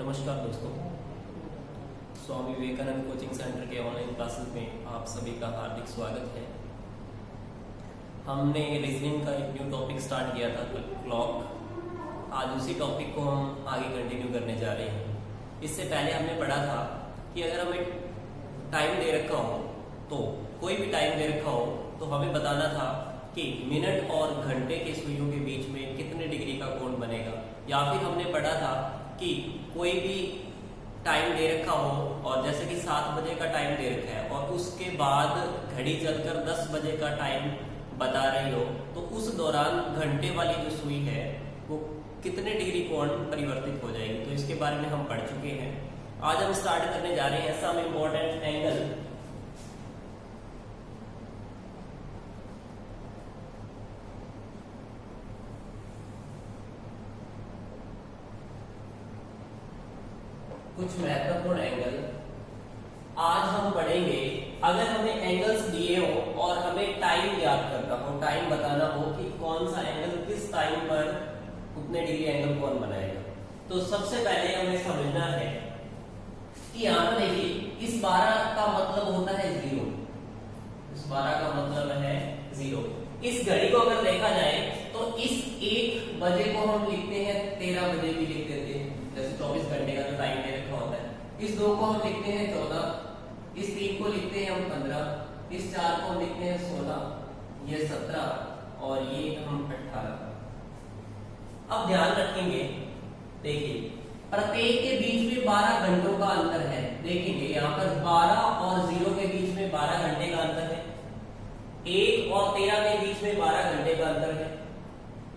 नमस्कार दोस्तों, Swami Vivekananda coaching centre के ऑनलाइन क्लासेस में आप सभी का हार्दिक स्वागत है। हमने रीजनिंग का एक न्यू टॉपिक स्टार्ट किया था, क्लॉक। आज उसी टॉपिक को हम आगे कंटिन्यू करने जा रहे हैं। इससे पहले हमने पढ़ा था कि अगर हमें टाइम दे रखा हो, तो कोई भी टाइम दे रखा हो तो हमें बताना था कि मिनट और घंटे के सुइयों के बीच में कितने डिग्री का कोण बनेगा। या फिर हमने पढ़ा था कि कोई भी टाइम दे रखा हो और जैसे कि 7 बजे का टाइम दे रखा है और उसके बाद घड़ी चलकर 10 बजे का टाइम बता रही हो, तो उस दौरान घंटे वाली जो सुई है वो कितने डिग्री कोण परिवर्तित हो जाएगी। तो इसके बारे में हम पढ़ चुके हैं। आज हम स्टार्ट करने जा रहे हैं सम इम्पोर्टेंट एंगल। कुछ महत्वपूर्ण एंगल आज हम पढ़ेंगे। अगर हमें एंगल्स दिए हो और हमें टाइम याद करना हो, टाइम बताना हो कि कौन सा एंगल किस टाइम पर उतने डिग्री एंगल कौन बनाएगा, तो सबसे पहले हमें समझना है कि यहाँ पर देखिए, इस 12 का मतलब होता है 0। इस 12 का मतलब है 0। इस घड़ी को अगर देखा जाए तो इस 1 बजे को हम लिखते हैं 13 बजे भी लिख देते हैं, जैसे 24 घंटे का जो टाइम दे रखा होता है। इस 2 को हम लिखते हैं 14, इस 3 को लिखते हैं हम 15, इस 4 को हम लिखते हैं 16, ये 17 और ये हम 18। अब ध्यान रखेंगे, देखिए प्रत्येक के बीच में 12 घंटों का अंतर है। देखेंगे यहाँ पर 12 और 0 के बीच में 12 घंटे का अंतर है। 1 और 13 के बीच में 12 घंटे का अंतर है।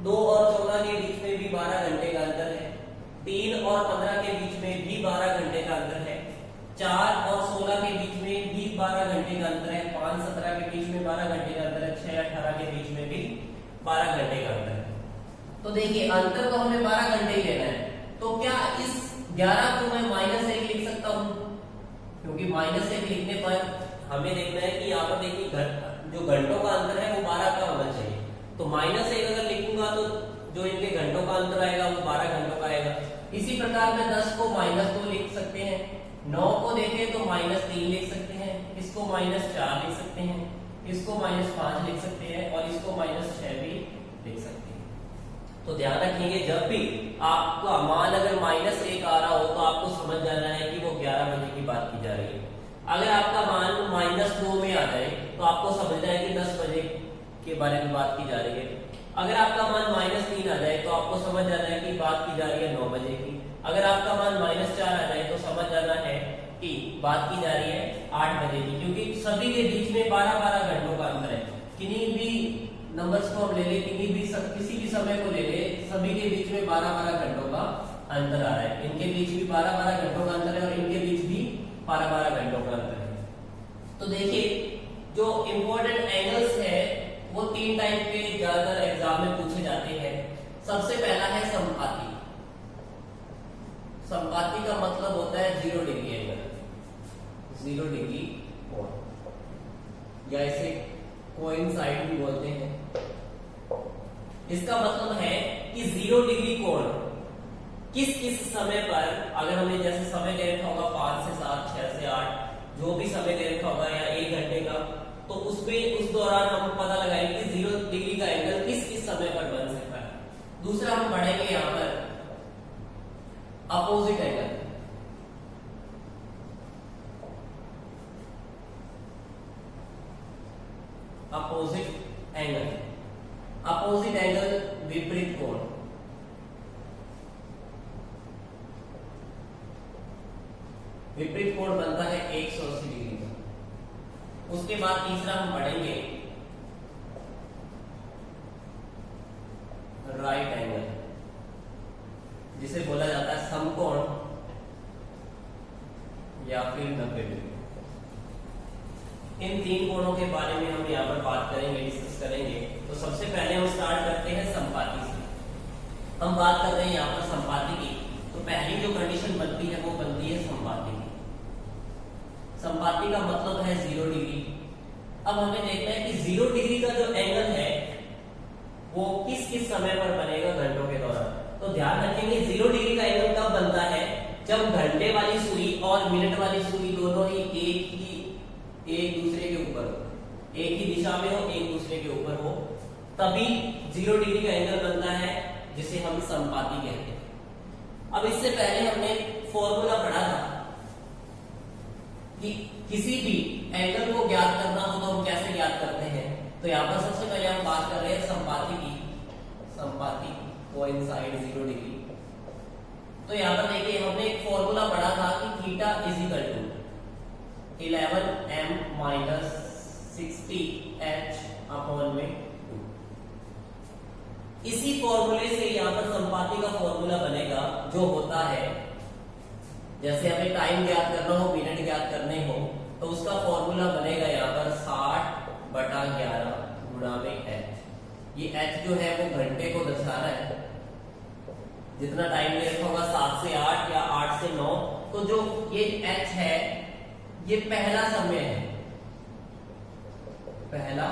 2 और 14 के बीच में भी 12 घंटे का अंतर है। 3 और 15 के बीच में भी 12 घंटे का अंतर है। 4 और 16 के बीच में भी 12 घंटे का अंतर है। 5 17 के बीच में 12 घंटे का अंतर है। 6 18 के बीच में भी 12 घंटे का अंतर है। तो देखिए अंतर को हमें 12 घंटे ही लेना है। तो क्या इस 11 को मैं -1 लिख सकता हूँ? क्योंकि -1 लिखने पर हमें देखना है कि यहाँ पर देखिए जो घंटों का अंतर है वो 12 का होना चाहिए। तो -1 अगर लिखूंगा तो जो इनके घंटों का अंतर आएगा वो 12 घंटों का आएगा। इसी प्रकार में 10 को -2 लिख सकते हैं। 9 को देखें तो -3 लिख सकते हैं। इसको -4 लिख सकते हैं। इसको -5 लिख सकते हैं और इसको -6 भी लिख सकते हैं। तो ध्यान रखिए, जब भी आपका मान अगर -1 आ रहा हो तो आपको समझ जाना है कि वो 11 बजे की बात की जा रही है। अगर आपका मान -2 में आ जाए तो आपको समझना है कि 10 बजे के बारे में बात की जा रही है। अगर आपका मान -3 आ जाए तो आपको समझ जाना है कि बात की जा रही है 9 बजे की। अगर आपका मान -4 आ जाए तो समझ जाना है कि बात की जा रही है 8 बजे की, क्योंकि सभी के बीच में 12-12 घंटों का अंतर है। किन्हीं भी नंबर्स को हम ले ले, किसी भी समय को ले ले, सभी के बीच में 12-12 घंटों का अंतर आ रहा है। इनके बीच भी 12-12 घंटों का अंतर है और इनके बीच भी 12-12 घंटों का अंतर है। तो देखिए, जो इम्पोर्टेंट एंगल्स है वो 3 टाइप के ज्यादातर एग्जाम में पूछे जाते हैं। सबसे पहला है समपाती। समपाती का मतलब होता है 0 डिग्री एंगल, 0 डिग्री कोण, या इसे कोइंसाइड भी बोलते हैं। इसका मतलब है कि 0 डिग्री कोण किस किस समय पर, अगर हमें जैसे समय दे रखा होगा 5 से 7, 6 से 8, जो भी समय दे रखा होगा या 1 घंटे का, तो उसमें उस दौरान हम पता लगाएंगे कि 0 डिग्री का एंगल किस किस समय पर बन सकता है। दूसरा हम पढ़ेंगे यहाँ पर opposite angle. Opposite angle, opposite angle विपरीत कोण। विपरीत कोण बनता है 180 डिग्री का। उसके बाद तीसरा हम पढ़ेंगे राइट एंगल, जिसे बोला जाता है समकोण या फिर 90 डिग्री। इन 3 कोणों के बारे में हम यहाँ पर बात करेंगे, डिस्कस करेंगे। तो सबसे पहले हम स्टार्ट करते हैं समपाती से। हम बात कर रहे हैं यहाँ पर समपाती की, तो पहली जो कंडीशन बनती है वो बनती है समपाती की। समपाती का मतलब है 0 डिग्री। अब हमें देखना है कि 0 डिग्री का जो एंगल है वो किस किस समय पर बनेगा घंटों के दौरान। तो ध्यान रखेंगे 0 डिग्री का एंगल कब बनता है, जब घंटे वाली सुई और मिनट वाली सुई दोनों ही एक दूसरे के ऊपर हो, एक ही दिशा में हो, एक दूसरे के ऊपर हो, तभी 0 डिग्री का एंगल बनता है, जिसे हम समपाती कहते हैं। अब इससे पहले हमने फॉर्मूला पढ़ा था कि किसी भी एंगल को ज्ञात करना हो तो हम कैसे ज्ञात करते हैं। तो यहाँ पर सबसे पहले हम बात कर रहे हैं संपाती की, संपाती कोइंसाइड 0 डिग्री। तो यहाँ पर देखिए हमने एक फॉर्मूला पढ़ा था कि theta is equal to 11m minus 60h upon में 2। इसी फॉर्मूले से यहाँ पर संपाती का फॉर्मूला बनेगा, जो होता है जैसे हमें टाइम ज्ञात करना हो, मिनट ज्ञात करने हो, तो उसका फॉर्मूला बनेगा यहाँ पर 60/11 गुणा में h। ये h जो है वो घंटे को दर्शा रहा है, जितना टाइम दे रखा होगा 7 से 8 या 8 से 9। तो जो ये h है ये पहला समय है, पहला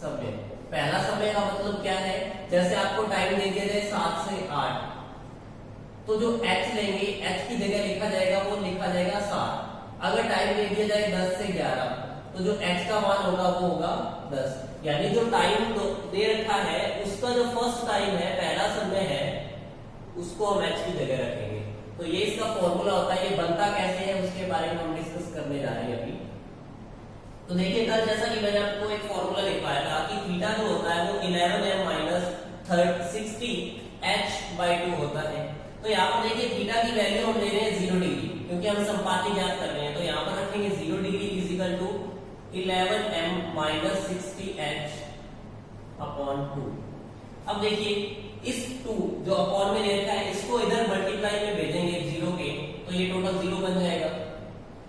समय। पहला समय का मतलब क्या है, जैसे आपको टाइम दे दिया जाए 7 से 8, तो जो h लेंगे, h की जगह लिखा जाएगा, वो लिखा जाएगा 7। अगर टाइम दे दिया जाए 10 से 11, तो जो h का मान होगा वो होगा 10। यानी जो टाइम दे रखा है उसका जो फर्स्ट टाइम है, पहला समय है, उसको हम h की जगह रखेंगे। तो ये इसका फॉर्मूला होता है। ये बनता कैसे है उसके बारे में हम डिस्कस करने जा रहे हैं अभी। तो देखिए कल जैसा कि मैंने आपको एक फॉर्मूला लिखवाया था कि थीटा जो होता है वो 11m माइनस 60h/2 होता है। तो यहाँ पर देखिए थीटा की वैल्यू हम ले रहे हैं 0 डिग्री, क्योंकि हम संपाती ज्ञात कर रहे हैं। तो यहाँ पर रखेंगे 0 degree is equal to 11m minus 60h upon 2। अब देखिए इस 2 जो अपॉन में ले रखा है, इसको इधर मल्टीप्लाई में भेजेंगे 0 के, तो ये टोटल 0 बन जाएगा।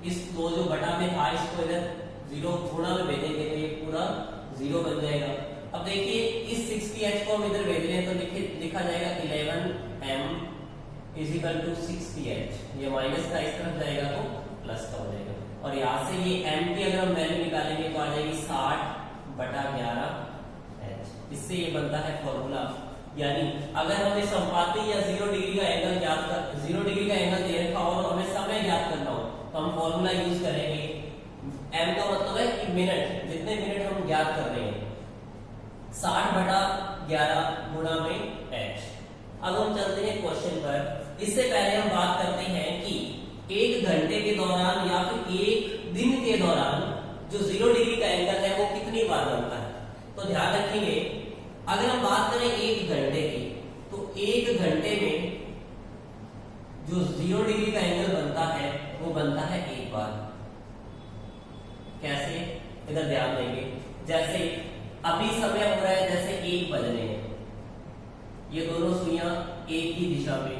इस 2 जो बटा में था, इसको इधर 0 गुणा में भेजेंगे तो ये पूरा 0 बन जाएगा। अब देखिए इस 60h को हम इधर भेज रहे हैं, तो लिखा जाएगा 11m is equal to 60h। ये माइनस का इस तरफ जाएगा तो प्लस का हो जाएगा, और यहाँ से ये m की अगर हम वैल्यू निकालेंगे तो आ जाएगी 60/11h। इससे ये बनता है फॉर्मूला। यानी अगर हमें संपाती या 0 डिग्री का एंगल ज्ञात कर 0 डिग्री का एंगल दे रखा हो और हमें समय ज्ञात करना हो, तो हम फॉर्मूला यूज करेंगे। m का मतलब है कि मिनट, जितने मिनट हम ज्ञात कर रहे हैं, 60/11 गुणा में h। अब हम चलते हैं क्वेश्चन पर। इससे पहले हम बात करते हैं कि एक घंटे के दौरान या फिर एक दिन के दौरान जो 0 डिग्री का एंगल है वो कितनी बार बनता है। तो ध्यान रखेंगे, अगर हम बात करें 1 घंटे की, तो 1 घंटे में जो 0 डिग्री का एंगल बनता है वो बनता है 1 बार। कैसे, इधर ध्यान देंगे। जैसे अभी समय हो रहा है, जैसे 1 बज रहे हैं, ये दोनों सुइयां एक ही दिशा में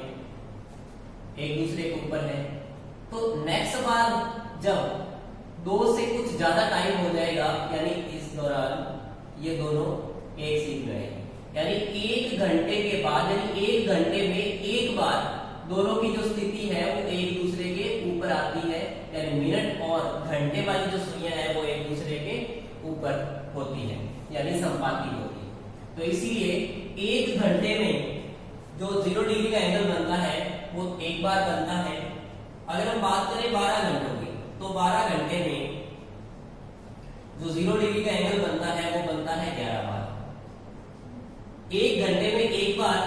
एक दूसरे के ऊपर है। तो नेक्स्ट बार जब 2 से कुछ ज्यादा टाइम हो जाएगा, यानी इस दौरान ये दोनों एक सीध में है, यानी 1 घंटे के बाद, यानी 1 घंटे में एक बार दोनों की जो स्थिति है वो एक दूसरे के ऊपर आती है, यानी मिनट और घंटे वाली जो सुइयां है वो एक दूसरे के ऊपर होती है, यानी संपाती होती है। तो इसीलिए 1 घंटे में जो 0 डिग्री का एंगल बनता है वो एक बार बनता है। अगर हम बात करें 12 घंटों की, तो 12 घंटे में जो 0 डिग्री का एंगल बनता है वो बनता है 11 बार। 1 घंटे में एक बार,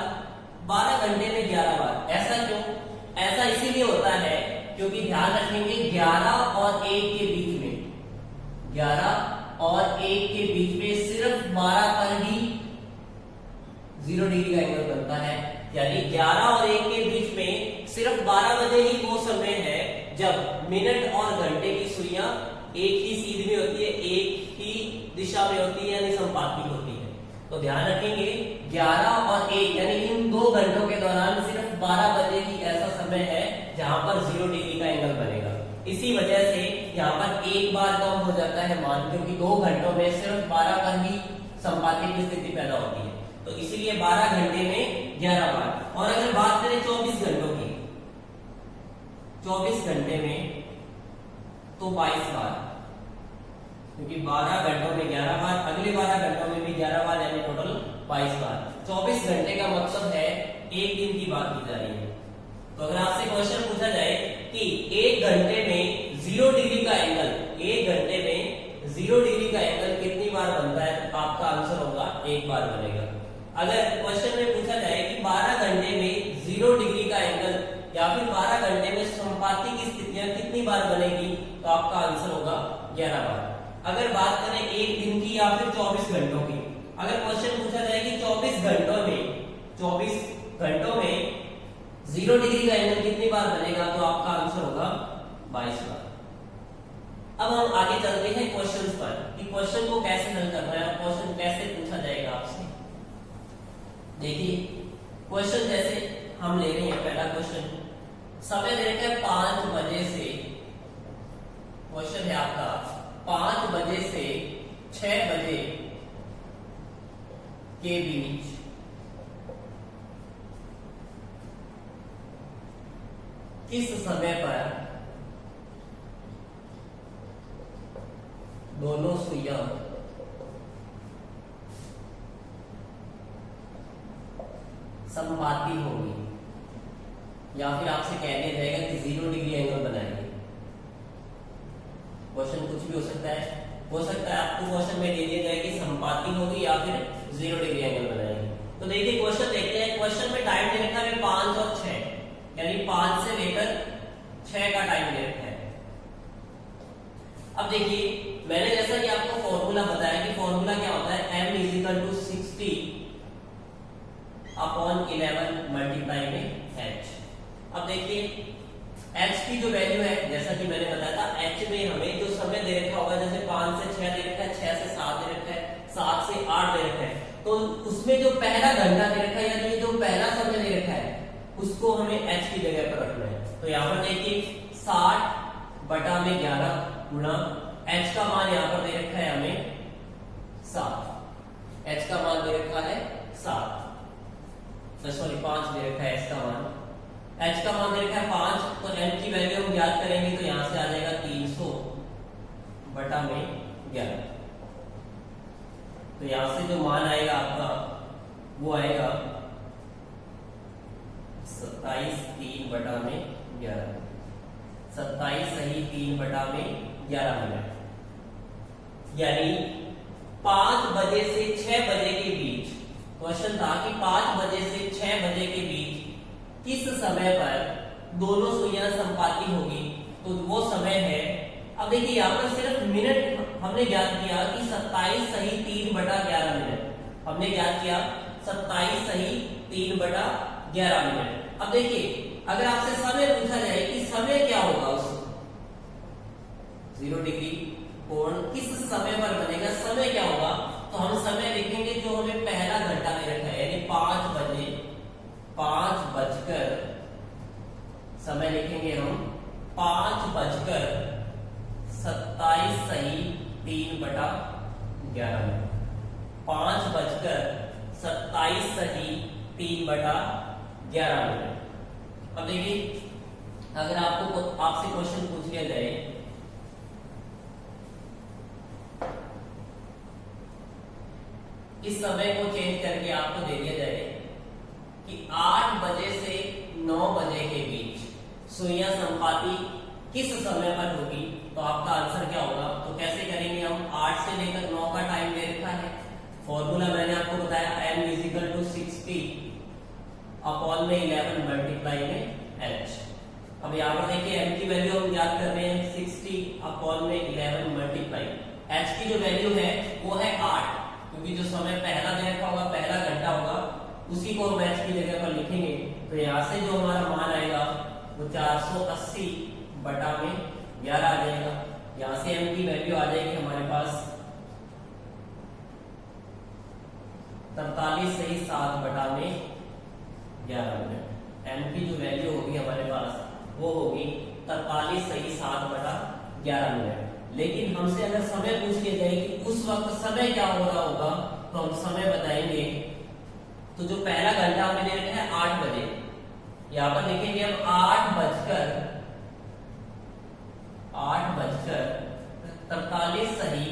12 घंटे में 11 बार। ऐसा क्यों? ऐसा इसीलिए होता है क्योंकि ध्यान रखेंगे 11 और 1 के बीच में, 11 और 1 के बीच में सिर्फ 12 पर ही 0 डिग्री का एंगल बनता है। यानी 11 और 1 के बीच में सिर्फ 12 बजे ही वो समय है जब मिनट और घंटे की सुइयां एक ही सीध में होती है, एक ही दिशा में होती है, यानी संपाती होती है। तो ध्यान रखेंगे 11 और 1 यानी इन 2 घंटों के दौरान सिर्फ 12 बजे ही ऐसा समय है जहां पर 0 डिग्री का एंगल बनेगा। इसी वजह से यहाँ पर एक बार कम हो जाता है मान, क्योंकि 2 घंटों में सिर्फ 12 पर ही संपाती की स्थिति पैदा होती है। तो इसीलिए 12 घंटे में 11 बार। और अगर बात करें 24 घंटों की, 24 घंटे में तो 22 बार, क्योंकि 12 घंटों में 11 बार, अगले 12 घंटों में भी 11 बार, यानी टोटल 22 बार। 24 घंटे का मतलब है एक दिन की बात की जा रही है। तो अगर आपसे क्वेश्चन पूछा जाए कि 1 घंटे में 0 डिग्री का एंगल, 1 घंटे में 0 डिग्री का एंगल कितनी बार बनता है, तो आपका आंसर होगा 1 बार बनेगा। अगर क्वेश्चन में पूछा जाए कि 12 घंटे में 0 डिग्री का एंगल या फिर 12 घंटे में संपाती की स्थितियां कितनी बार बनेगी, तो आपका आंसर होगा 11 बार। अगर बात करें एक दिन की या फिर 24 घंटों की, अगर क्वेश्चन पूछा जाए कि 24 घंटों में 0 डिग्री का एंगल कितनी बार बनेगा, तो आपका आंसर होगा 22 बार। अब हम आगे चलते हैं क्वेश्चंस पर कि क्वेश्चन को कैसे हल करना है और क्वेश्चन कैसे पूछा जाएगा आपसे। देखिए क्वेश्चन जैसे हम ले रहे हैं, पहला क्वेश्चन समय दे रखा है 5 बजे से, क्वेश्चन है आपका 5 बजे से 6 बजे के बीच किस समय पर दोनों सुइयां समपाती होगी, या फिर आपसे कह दिया जाएगा कि 0 डिग्री एंगल बनाइए। क्वेश्चन कुछ भी हो सकता है आपको क्वेश्चन में दे दिया जाए कि समपाती होगी या फिर 0 डिग्री एंगल बनाएगी। तो देखिए क्वेश्चन देखते हैं। क्वेश्चन में टाइम दे रखा है 5 और 6, यानी 5 से लेकर 6 का टाइम दे रखा है। अब देखिए मैंने जैसा कि आपको फॉर्मूला बताया कि फॉर्मूला क्या होता है, m = 60 अपॉन 11 मल्टीप्लाई में h। अब देखिए h की जो वैल्यू है, जैसा कि मैंने बताया था, h में हमें जो समय दे रखा होगा, जैसे 5 से 6 दे रखा है, 6 से 7 दे रखा है, 7 से 8 दे रखा है, तो उसमें जो पहला घंटा दे रखा है यानी जो पहला समय दे रखा है उसको हमें h की जगह पर रखना है। तो यहाँ पर देखिए 60/11 गुणा h का मान यहाँ पर दे रखा है हमें 7, h का मान दे रखा है 7, सॉरी 5 दे रखा है h का मान, h का मान दे रखा है 5, तो m की वैल्यू हम याद करेंगे तो यहाँ से आ जाएगा 300/11। तो यहाँ से जो मान आएगा आपका वो आएगा 27 3/11, 27 सही 3/11 मिनट, यानी 5 बजे से 6 बजे के बीच। क्वेश्चन था कि 5 बजे से 6 बजे के बीच किस समय पर दोनों सुइयां संपाती होगी, तो वो समय है, अब देखिए यहाँ पर सिर्फ मिनट हमने ज्ञात किया कि 27 सही 3/11 मिनट, हमने ज्ञात किया 27 सही 3/11 मिनट। अब देखिए अगर आपसे समय पूछा जाए कि समय क्या होगा, उस 0 डिग्री कोण किस समय पर बनेगा, समय क्या होगा, तो हम समय लिखेंगे जो हमें पहला घंटा दे रखा है, यानी 5 बजे 5 बजकर, समय लिखेंगे हम 5:27 सही 3/11 मिनट, 5:27 सही 3/11 मिनट। अब देखिए अगर आपसे क्वेश्चन पूछ लिया जाए इस समय को चेंज करके आपको दे दिया जाए कि 8 बजे से 9 बजे के बीच सुइयां संपाती किस समय पर होगी, तो आपका आंसर क्या होगा। तो कैसे करेंगे हम, 8 से लेकर 9 का टाइम दे रखा है, फॉर्मूला मैंने आपको बताया m = 60 अपॉन में 11 मल्टीप्लाई में h। अब यहाँ पर देखिए m की वैल्यू हम याद कर रहे हैं 60 अपॉन में 11 मल्टीप्लाई, h की जो वैल्यू है वो है 8, क्योंकि जो समय पहला दे रखा होगा, पहला घंटा होगा, उसी को हम h की जगह पर लिखेंगे। तो यहाँ से जो हमारा मान आएगा वो 480/11 आ जाएगा। यहाँ से m की वैल्यू आ जाएगी हमारे पास 43 सही 7/11 मिनट। m की जो वैल्यू होगी हमारे पास वो होगी 43 सही 7/11 मिनट। लेकिन हमसे अगर समय पूछ लिया जाए कि उस वक्त समय क्या हो रहा होगा, तो हम समय बताएंगे। तो जो पहला घंटा हमें दे रखा है 8 बजे, यहाँ पर लिखेंगे हम 8:43 सही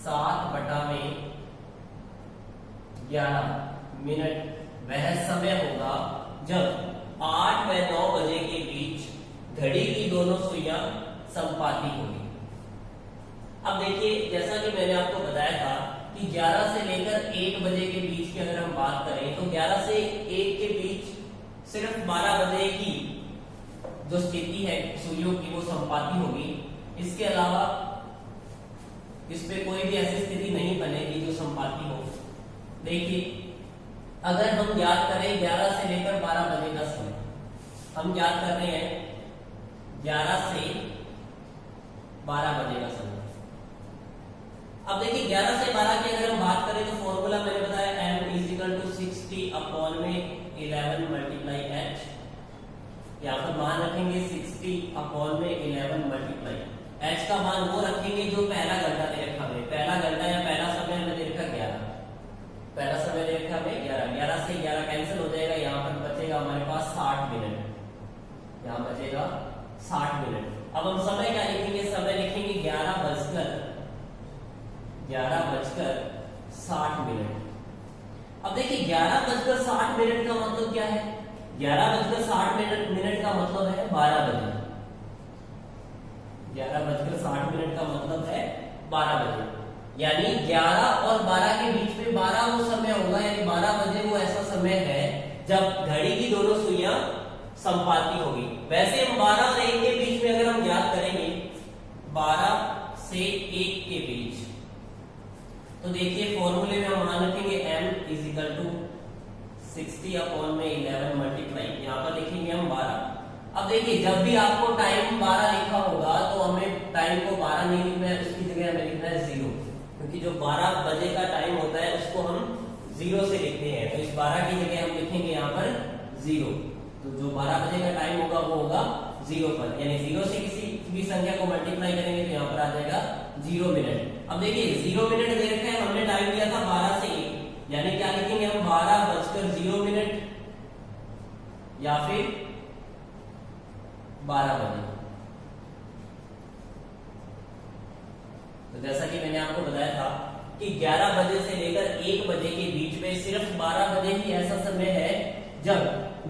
7/11 मिनट वह समय होगा जब घड़ी की दोनों सुइयां संपाती होगी। अब देखिए जैसा कि मैंने आपको बताया था कि 11 से लेकर 1 बजे के बीच की अगर हम बात करें तो 11 से 1 के बीच सिर्फ 12 बजे की जो स्थिति है सुइयों की वो संपाती होगी। इसके अलावा इस पे कोई भी ऐसी स्थिति नहीं बनेगी जो संपाती हो। देखिए अगर हम याद करें 11 से लेकर 12 बजे का समय, हम याद कर रहे हैं 11 से 12 बजे का समय। अब देखिए 11 से 12 की अगर हम बात करें तो फॉर्मूला मैंने बताया m = 60 अपॉन में 11 मल्टीप्लाई h। यहाँ पर मान रखेंगे 60 अपॉन में 11 मल्टीप्लाई h का मान वो रखेंगे जो पहला घंटा दे रखा है। पहला घंटा या पहला समय हमें दे रखा 11, पहला समय दे रखा है 11। 11 से 11 कैंसिल हो जाएगा, यहाँ पर बचेगा हमारे पास 60 मिनट, यहाँ बचेगा 60 मिनट। अब हम समय क्या लिखेंगे, समय लिखेंगे 11 बजकर 60 मिनट। अब देखिए 11 बजकर 60 मिनट का मतलब क्या है, 11 बजकर 60 मिनट का मतलब है 12 बजे। 11 बजकर 60 मिनट का मतलब है 12 बजे, यानी 11 और 12 के बीच में 12 वो समय होगा, यानी 12 बजे वो ऐसा समय है जब घड़ी की दोनों सुइयां संपाती होगी। वैसे हम 12 और 1 के बीच में अगर हम याद करेंगे 12 से 1 के बीच, तो देखिए फॉर्मूले में हम मान रखेंगे m = 60 अपॉन में 11 मल्टीप्लाई, यहाँ पर लिखेंगे हम 12। अब देखिए जब भी आपको टाइम 12 लिखा होगा तो हमें टाइम को 12 नहीं लिखना है, उसकी जगह हमें लिखना है 0, क्योंकि जो 12 बजे का टाइम होता है उसको हम 0 से लिखते हैं। तो इस 12 की जगह हम लिखेंगे यहाँ पर 0। तो जो 12 बजे का टाइम होगा वो होगा 0 पर, यानी 0 से किसी भी संख्या को मल्टीप्लाई करेंगे तो यहाँ पर आ जाएगा 0 मिनट। अब देखिए 0 मिनट दे रखे हैं, हमने टाइम दिया था 12 से 1, यानी क्या लिखेंगे हम 12 बजकर 0 मिनट या फिर 12 बजे। तो जैसा कि मैंने आपको बताया था कि 11 बजे से लेकर 1 बजे के बीच में सिर्फ 12 बजे ही ऐसा समय है जब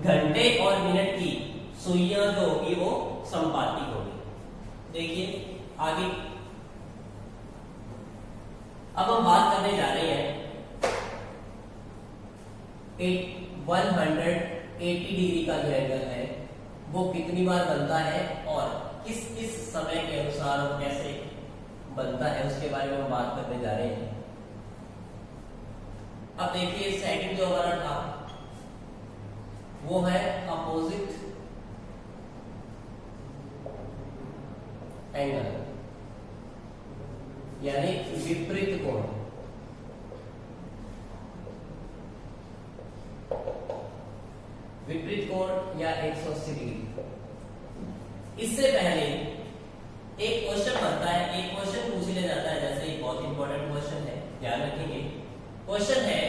घंटे और मिनट की सुइयां जो होगी वो संपाती होगी। देखिए आगे अब हम बात करने जा रहे हैं 180 डिग्री का जो एंगल है वो कितनी बार बनता है और किस किस समय के अनुसार वो कैसे बनता है उसके बारे में हम बात करने जा रहे हैं। अब देखिए सेकंड जो हमारा था वो है अपोजिट एंगल, यानी विपरीत कोण। विपरीत कोण या 180 डिग्री। इससे पहले एक क्वेश्चन बनता है, एक क्वेश्चन पूछ लिया जाता है, जैसे एक बहुत इंपॉर्टेंट क्वेश्चन है, ध्यान रखेंगे। क्वेश्चन है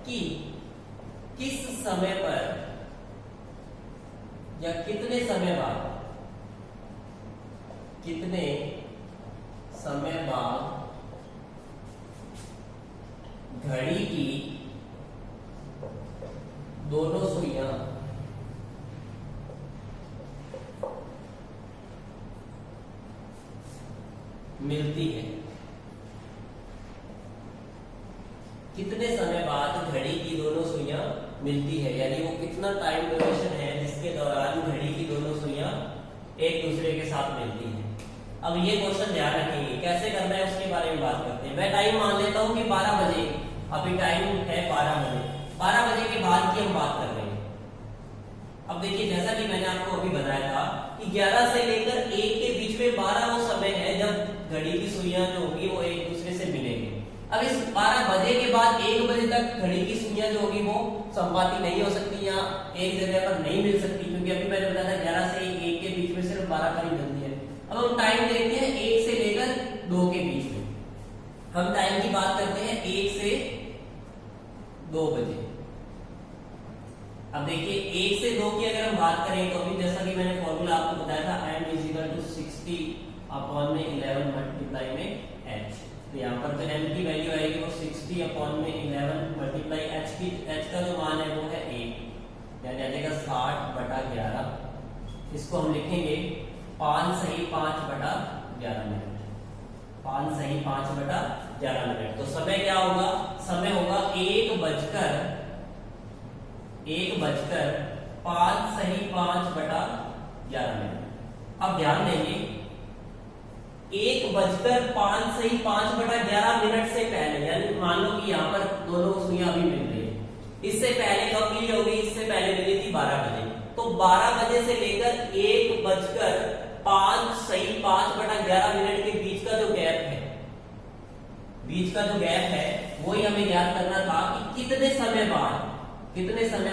कि किस समय पर या कितने समय बाद घड़ी की दोनों सुइयां मिलती है। कितने समय बाद घड़ी की दोनों सुइयां मिलती है, यानी वो कितना टाइम ड्यूरेशन है जिसके दौरान घड़ी की दोनों सुइयां एक दूसरे के साथ मिलती है। अब ये क्वेश्चन ध्यान रखेंगे, कैसे करना है उसके बारे में बात करते हैं। मैं टाइम मान लेता हूं कि 12 बजे, अभी टाइम है 12 बजे, 12 बजे के बाद की हम बात कर रहे हैं। अब देखिए जैसा कि मैंने आपको अभी बताया था कि 11 से लेकर 1 के बीच में 12 वो समय है जब घड़ी की सुइयां जो होगी वो एक दूसरे से मिलेंगे। अब इस 12 बजे के बाद 1 बजे तक घड़ी की सुइयां जो होगी वो संपाती नहीं हो सकती या एक जगह पर नहीं मिल सकती, क्योंकि अभी मैंने बताया था 11 से 1 के बीच में सिर्फ 12 का ही मिलती है। अब हम टाइम देखते हैं 1 से लेकर 2 के बीच में। हम टाइम की बात करते हैं 1 से 2 बजे। अब देखिए 1 से 2 की अगर हम बात करें तो अभी जैसा कि मैंने फॉर्मूला आपको बताया था m = 60 अपॉन में 11 मल्टीप्लाई में h। तो यहाँ पर जो m की वैल्यू आएगी वो 60 अपॉन में 11 मल्टीप्लाई h का जो मान है वो है 1, यानी आ जाएगा 60/11। इसको हम लिखेंगे 5 सही 5 बटा 11 मिनट। 5 सही 5 बटा 11 मिनट। तो समय क्या होगा? समय होगा 1 बजकर 5 सही 5 बटा 11 मिनट। अब ध्यान देंगे 1 बजकर 5 सही 5 बटा 11 मिनट से पहले, यानी मान लो कि यहाँ पर दोनों सुइयां अभी मिल रही है, इससे पहले कब मिली होगी? इससे पहले मिली थी 12 बजे। तो 12 बजे से लेकर 1 बजकर 5 सही 5 बटा 11 मिनट के बीच का जो गैप है, वही हमें याद करना था कि कितने समय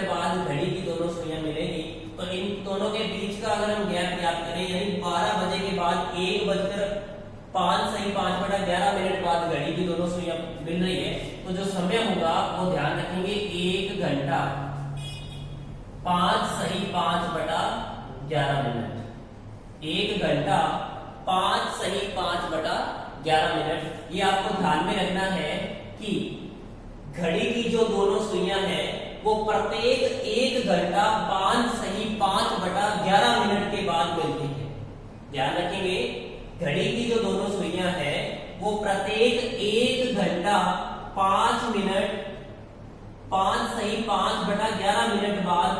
बाद घड़ी की दोनों सुइयां मिलेगी। तो इन दोनों के बीच का अगर हम गैप याद करें, यानी 12 बजे के बाद 1 बजकर 5 सही 5 बटा 11 मिनट बाद घड़ी की दोनों सुइयां मिल रही है, तो जो समय होगा वो ध्यान रखेंगे 1 घंटा 5 सही 5 बटा 11 मिनट। 1 घंटा 5 सही 5 बटा 11 मिनट। ये आपको ध्यान में रखना है कि घड़ी की जो दोनों सुइयां हैं वो प्रत्येक 1 घंटा 5 सही 5 बटा 11 मिनट के बाद मिलती है। ध्यान रखेंगे घड़ी की जो दोनों सुइयां हैं वो प्रत्येक 1 घंटा 5 सही 5 बटा 11 मिनट बाद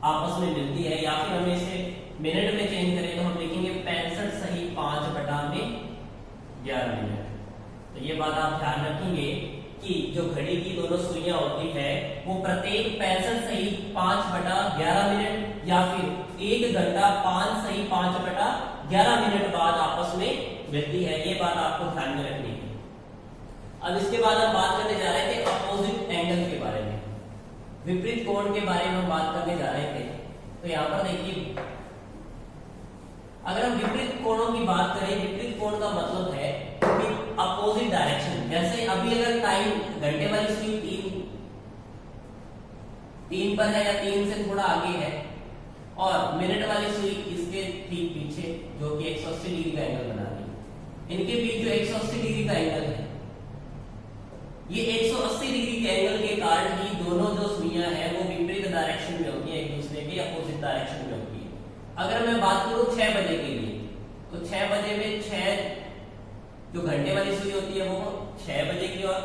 आपस में मिलती है। या फिर हमें इसे मिनट में चेंज करें तो हम लिखेंगे 65 सही 5 बटा में 11 मिनट। तो ये बात आप ध्यान रखेंगे कि जो घड़ी की दोनों सुइयां होती है वो प्रत्येक 65 सही 5 बटा 11 मिनट या फिर 1 घंटा 5 सही 5 बटा 11 मिनट बाद आपस में मिलती है। ये बात आपको ध्यान में रखनी है। अब इसके बाद हम बात करने जा रहे थे अपोजिट एंगल के बारे में, विपरीत कोण के बारे में हम बात करने जा रहे थे। तो यहाँ पर देखिए, अगर हम विपरीत कोणों की बात करें, विपरीत कोण का मतलब है कि अपोजिट डायरेक्शन। जैसे अभी अगर टाइम घंटे वाली सुई 3 पर है या 3 से थोड़ा आगे है और मिनट वाली सुई इसके ठीक पीछे जो कि 180 डिग्री का एंगल बना रही है, इनके बीच जो 180 डिग्री का एंगल है, ये 180 डिग्री के एंगल के कारण ही दोनों जो सुइयां हैं वो विपरीत डायरेक्शन में होती है, एक दूसरे के अपोजिट डायरेक्शन में होती है। अगर मैं बात करूं 6 बजे के लिए, तो 6 बजे में 6 जो घंटे वाली सुई होती है वो 6 बजे की ओर,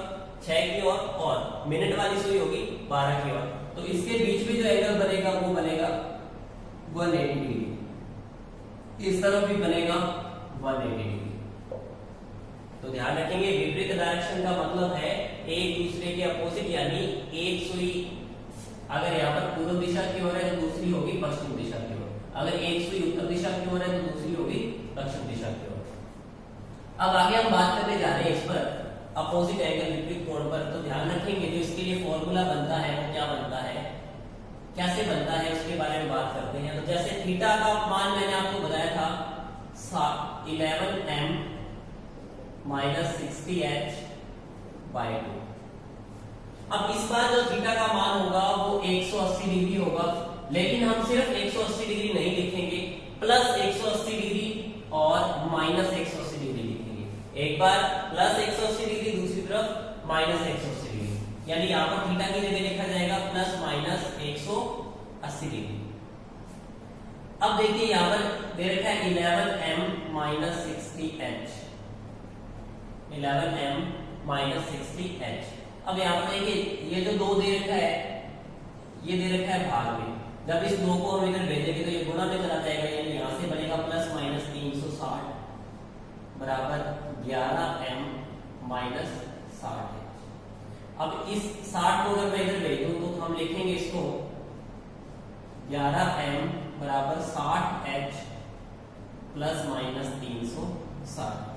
6 की ओर, और मिनट वाली सुई होगी 12 की ओर। तो इसके बीच में जो एंगल बनेगा वो बनेगा 180 डिग्री, इस तरफ भी बनेगा 180 डिग्री। तो ध्यान रखेंगे विपरीत डायरेक्शन का मतलब है एक दूसरे के अपोजिट, यानी एक सुई अगर यहाँ पर पूर्व दिशा की ओर है तो दूसरी होगी पश्चिम दिशा की ओर, अगर एक सुई उत्तर दिशा की ओर है तो दूसरी होगी दक्षिण दिशा की ओर। अब आगे हम बात करने जा रहे हैं इस पर अपोजिट एंगल विपरीत कोण पर। तो ध्यान रखेंगे जो इसके लिए फॉर्मूला बनता है वो क्या बनता है, कैसे बनता है, उसके बारे में बात करते हैं। तो जैसे थीटा का मान मैंने आपको बताया था 11m माइनस 60h बाय 2। अब इस बार जो थीटा का मान होगा वो 180 डिग्री होगा, लेकिन हम सिर्फ 180 डिग्री नहीं लिखेंगे, प्लस 180 डिग्री और माइनस 180 डिग्री लिखेंगे। एक बार प्लस 180 डिग्री, दूसरी तरफ माइनस 180 डिग्री, यानी यहाँ पर थीटा की जगह लिखा जाएगा प्लस माइनस 180 डिग्री। अब देखिए यहाँ पर दे रखा है 11m minus 60h, 11m minus 60h। अब यहाँ पर देखिए ये जो 2 दे रखा है, ये दे रखा है भाग में, जब इस 2 को हम इधर भेजेंगे तो ये गुणा में चला जाएगा, यानी यहाँ से बनेगा प्लस माइनस 360 बराबर 11m माइनस 60h। अब इस 60 को अगर मैं इधर भेज दूं तो हम लिखेंगे इसको 11m बराबर 60h प्लस माइनस 360।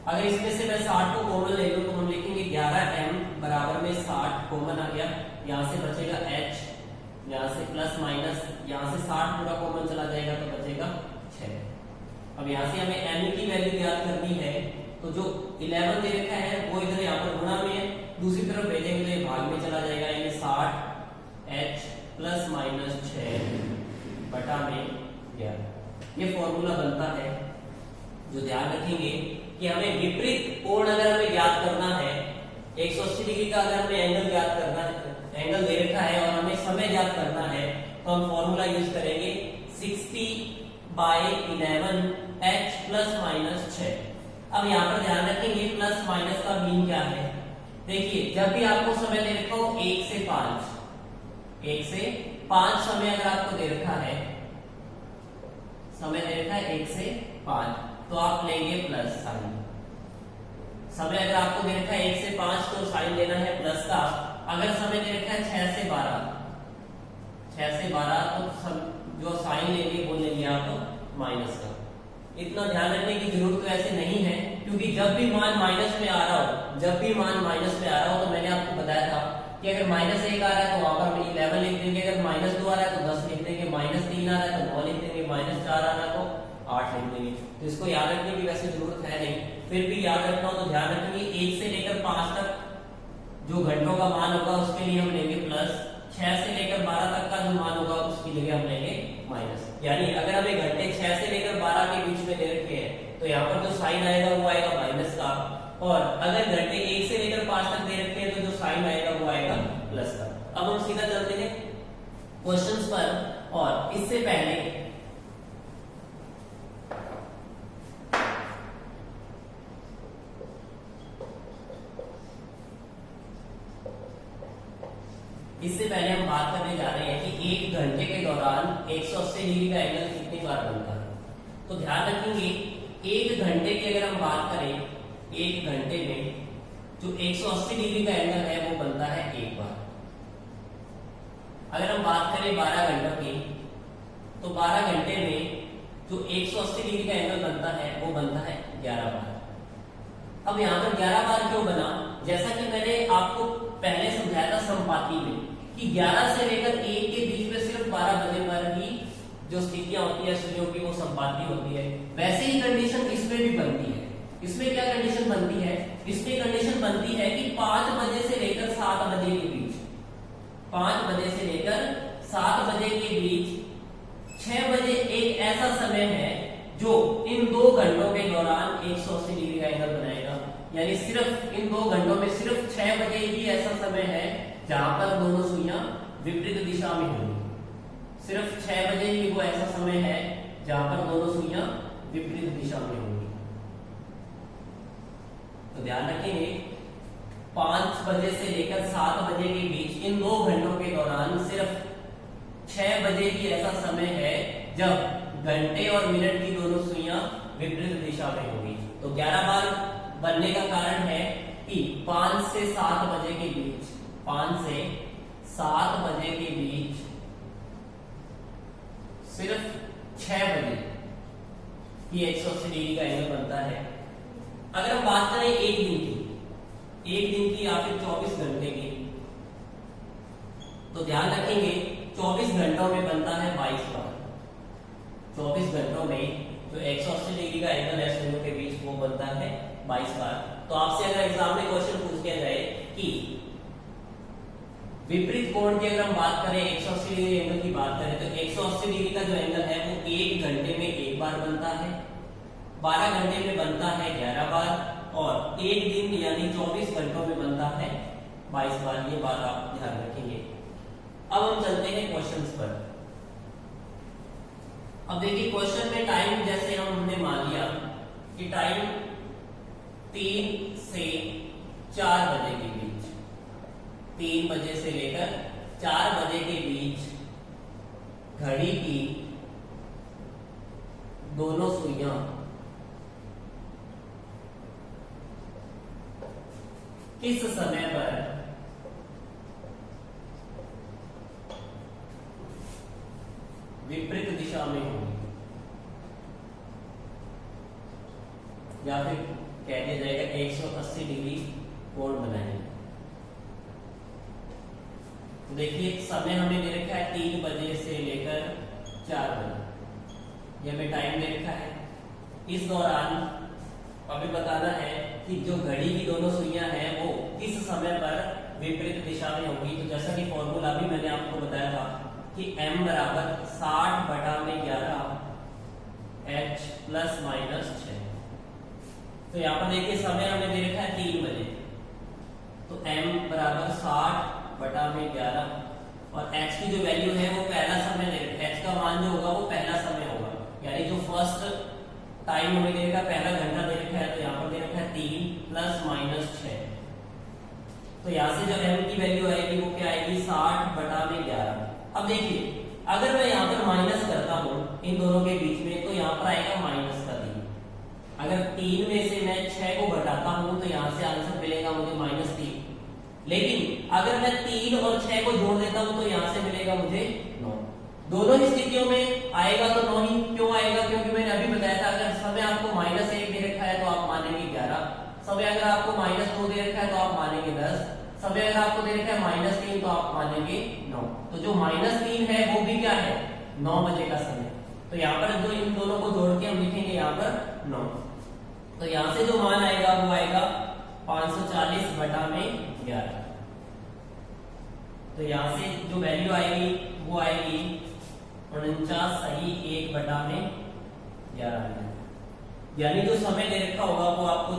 अगर इसमें से मैं 60 को कॉमन ले लूं तो हम लिखेंगे 11m बराबर में 60 कॉमन आ गया, यहाँ से बचेगा h, यहाँ से प्लस माइनस, यहाँ से 60 पूरा कॉमन चला जाएगा तो बचेगा 6। अब यहाँ से हमें m की वैल्यू याद करनी है, तो जो 11 दे रखा है वो इधर यहाँ पर गुणा में है, दूसरी तरफ भेजेंगे तो ये भाग में चला जाएगा, यानी 60h प्लस माइनस 6 बटा में 11। ये फॉर्मूला बनता है। जो ध्यान रखेंगे कि हमें विपरीत कोण अगर हमें ज्ञात करना है, 180 डिग्री का अगर हमें एंगल ज्ञात करना है, एंगल दे रखा है और हमें समय ज्ञात करना है, तो हम फॉर्मूला यूज करेंगे 60/11 h प्लस माइनस 6। अब यहाँ पर ध्यान रखेंगे प्लस माइनस का मीन क्या है। देखिए जब भी आपको समय दे रखा हो 1 से 5 समय अगर आपको दे रखा है, समय दे रखा है 1 से 5, तो आप लेंगे प्लस साइन। समय अगर आपको दे रखा है 1 से 5 तो साइन लेना है प्लस का। अगर समय दे रखा है 6 से 12 तो जो साइन लेंगे वो लेंगे आप माइनस का। इतना ध्यान रखने की जरूरत तो ऐसे नहीं है, क्योंकि जब भी मान माइनस में आ रहा हो तो मैंने आपको बताया था कि अगर -1 आ रहा है तो वहां पर हम 11 लिख देंगे, अगर -2 आ रहा है तो 10 लिख देंगे, -3 आ रहा है तो 9 लिख देंगे, -4 आ रहा है तो 8 लिख देंगे। तो इसको याद रखने की वैसे जरूरत है नहीं, फिर भी याद रखना हो तो ध्यान रखेंगे 1 से लेकर 5 तक जो घंटों का मान होगा उसके लिए हम लेंगे प्लस, 6 से लेकर 12 तक का जो मान होगा उसके लिए हम लेंगे माइनस। यानी अगर हमें घंटे 6 से लेकर 12 के बीच में दे रखे हैं तो यहाँ पर जो साइन आएगा वो आएगा माइनस का, और अगर घंटे 1 से लेकर 5 तक दे रखे हैं तो जो साइन आएगा वो आएगा प्लस का। अब हम सीधा चलते हैं क्वेश्चंस पर, और इससे पहले हम बात करने जा रहे हैं कि 1 घंटे के दौरान 180 डिग्री का एंगल कितनी बार बनता है। तो ध्यान रखेंगे 1 घंटे की अगर हम बात करें, 1 घंटे में जो 180 डिग्री का एंगल है वो बनता है 1 बार। अगर हम बात करें 12 घंटों की, तो 12 घंटे में जो 180 डिग्री का एंगल बनता है वो बनता है 11 बार। अब यहाँ पर 11 बार क्यों बना? जैसा कि मैंने आपको पहले समझाया था संपाती में कि 11 से लेकर 1 के बीच में सिर्फ 12 बजे पर ही जो स्थितियां होती है सूर्यों की वो संपाती होती है। वैसे ही कंडीशन इसमें भी बनती है। इसमें क्या कंडीशन बनती है? इसमें कंडीशन बनती है कि 5 बजे से लेकर 7 बजे के बीच, 5 बजे से लेकर 7 बजे के बीच 6 बजे एक ऐसा समय है जो इन 2 घंटों के दौरान 180 डिग्री का एंगल बनाएगा। यानी सिर्फ इन 2 घंटों में सिर्फ 6 बजे ही ऐसा समय है जहां पर दोनों सुइयां विपरीत दिशा में होंगी। सिर्फ 6 बजे ही वो ऐसा समय है जहां पर दोनों सुइयां विपरीत दिशा में होंगी। तो ध्यान रखेंगे 5 बजे से लेकर 7 बजे के बीच इन 2 घंटों के दौरान सिर्फ 6 बजे ही ऐसा समय है जब घंटे और मिनट की दोनों सुइयां विपरीत दिशा में होंगी। तो 11 बार बनने का कारण है कि 5 से 7 बजे के बीच, 5 से 7 बजे के बीच सिर्फ 6 बजे ही 180 डिग्री का एंगल बनता है। अगर हम बात करें एक दिन की या फिर 24 घंटे की, तो ध्यान रखेंगे 24 घंटों में बनता है 22 बार। 24 घंटों में जो 180 डिग्री का एंगल है सूर्यों के बीच वो बनता है 22 बार। तो आपसे अगर एग्जाम में क्वेश्चन पूछ दिया जाए कि विपरीत कोण की अगर हम बात करें 180 डिग्री एंगल की बात करें तो 180 डिग्री का जो एंगल है वो 1 घंटे में 1 बार बनता है, 12 घंटे में बनता है 11 बार, और 1 दिन यानी 24 घंटों में बनता है 22 बार। ये बात आप ध्यान रखेंगे। अब हम चलते हैं क्वेश्चंस पर। अब देखिए क्वेश्चन में टाइम जैसे हमने मान लिया कि टाइम 3 से 4 बजे के बीच, 3 बजे से लेकर 4 बजे के बीच घड़ी की दोनों सुइयां किस समय पर विपरीत दिशा में होगी, या फिर कह दिया जाएगा 180 डिग्री कोण बनाएंगे। तो देखिए समय हमें दे रखा है 3 बजे से लेकर 4 बजे, ये हमें टाइम दे रखा है। इस दौरान हमें बताना है कि जो घड़ी की दोनों सुइयां हैं वो किस समय पर विपरीत दिशा में होगी। तो जैसा कि फॉर्मूला भी मैंने आपको बताया था कि m बराबर 60/11 h प्लस माइनस 6। तो यहाँ पर देखिए समय हमें दे रखा है 3 बजे, तो m बराबर 60/11 और h की जो वैल्यू है वो पहला समय ले, h का मान जो होगा वो पहला यानी जो फर्स्ट टाइम हमें दे रखा है, पहला घंटा दे रखा है, तो यहाँ पर दे रखा है 3 प्लस माइनस 6। तो यहाँ से जो m की वैल्यू आएगी वो क्या आएगी 60 बटा में 11। अब देखिए अगर मैं यहाँ पर माइनस करता हूँ इन दोनों के बीच में, तो यहाँ पर आएगा माइनस का 3। अगर 3 में से मैं 6 को घटाता हूँ तो यहाँ से आंसर मिलेगा मुझे -3। लेकिन अगर मैं 3 और 6 को जोड़ देता हूँ तो यहाँ से मिलेगा मुझे 9। दोनों ही स्थितियों में आएगा तो 9 ही क्यों आएगा, क्योंकि मैंने अभी बताया था अगर समय आपको -1 दे रखा है तो आप मानेंगे 11, समय अगर आपको -2 दे रखा है तो आप मानेंगे 10, समय अगर आपको दे रखा है -3 तो आप मानेंगे 9। तो जो -3 है वो भी क्या है 9 बजे का समय। तो यहाँ पर जो इन दोनों को जोड़ के हम लिखेंगे यहाँ पर 9। तो यहाँ से जो मान आएगा वो आएगा 540 बटा में 11। तो यहाँ से जो वैल्यू आएगी वो आएगी 49 सही 1 बटा में 11। यानी जो समय दे रखा होगा वो आपको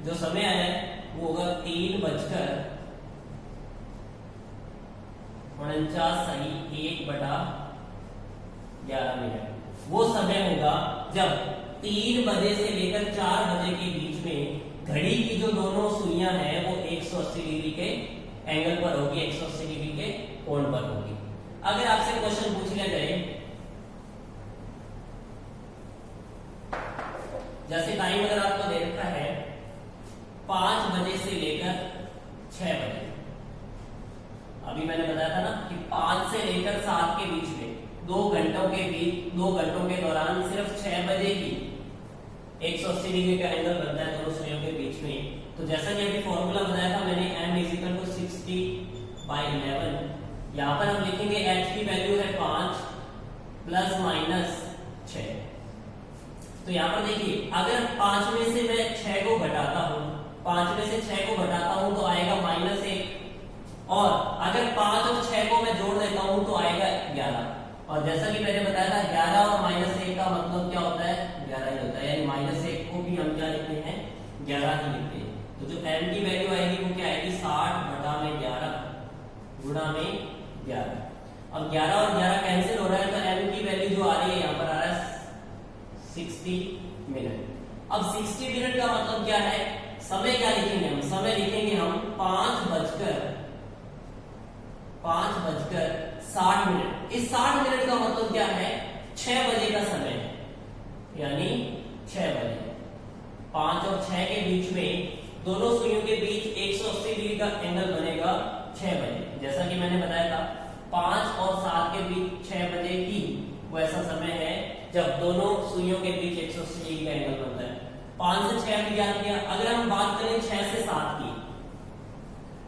जो समय है वो होगा 3:49 सही 1 बटा 11 मिनट। वो समय होगा जब 3 बजे से लेकर 4 बजे के बीच में घड़ी की जो दोनों सुइयां हैं वो 180 डिग्री के एंगल पर होगी, 180 डिग्री के कोण पर होगी। अगर आपसे क्वेश्चन पूछ लिया जाए जैसे टाइम अगर आपको दे रखा है 5 बजे से लेकर 6 बजे, अभी मैंने बताया था ना कि 5 से लेकर 7 के बीच में 2 घंटों के दौरान सिर्फ 6 बजे ही 180 डिग्री का एंगल बनता है दोनों सुइयों के बीच में। तो जैसा कि अभी फॉर्मूला बताया था मैंने m = 60/11, यहाँ पर हम लिखेंगे h की वैल्यू है 5 प्लस माइनस 6। तो यहाँ पर देखिए अगर 5 में से मैं 6 को घटाता हूँ, 5 में से 6 को घटाता हूँ तो आएगा -1, और अगर 5 और 6 को मैं जोड़ देता हूँ तो आएगा 11। और जैसा कि मैंने बताया था 11 और -1 का मतलब क्या होता है 11 ही होता है, यानी -1 को भी हम क्या लिखते हैं 11 ही लिखते हैं। तो जो m की वैल्यू आएगी वो क्या आएगी 60 बटा में 11 गुणा में 11। अब 11 और 11 कैंसिल हो रहा है तो m की वैल्यू जो आ रही है यहाँ पर आ रहा है 60 मिनट। अब 60 मिनट का मतलब क्या है, समय क्या लिखेंगे हम, समय लिखेंगे हम 5:60 मिनट। इस 60 मिनट का मतलब क्या है 6 बजे का समय है, यानी 6 बजे 5 और 6 के बीच में दोनों सुइयों के बीच 180 डिग्री का एंगल बनेगा 6 बजे। जैसा कि मैंने बताया था 5 और 7 के बीच 6 बजे ही वो ऐसा समय है जब दोनों सुइयों के बीच 180 डिग्री का एंगल बनता है। 5 से 6 ज्ञात किया। अगर हम बात करें 6 से 7 की,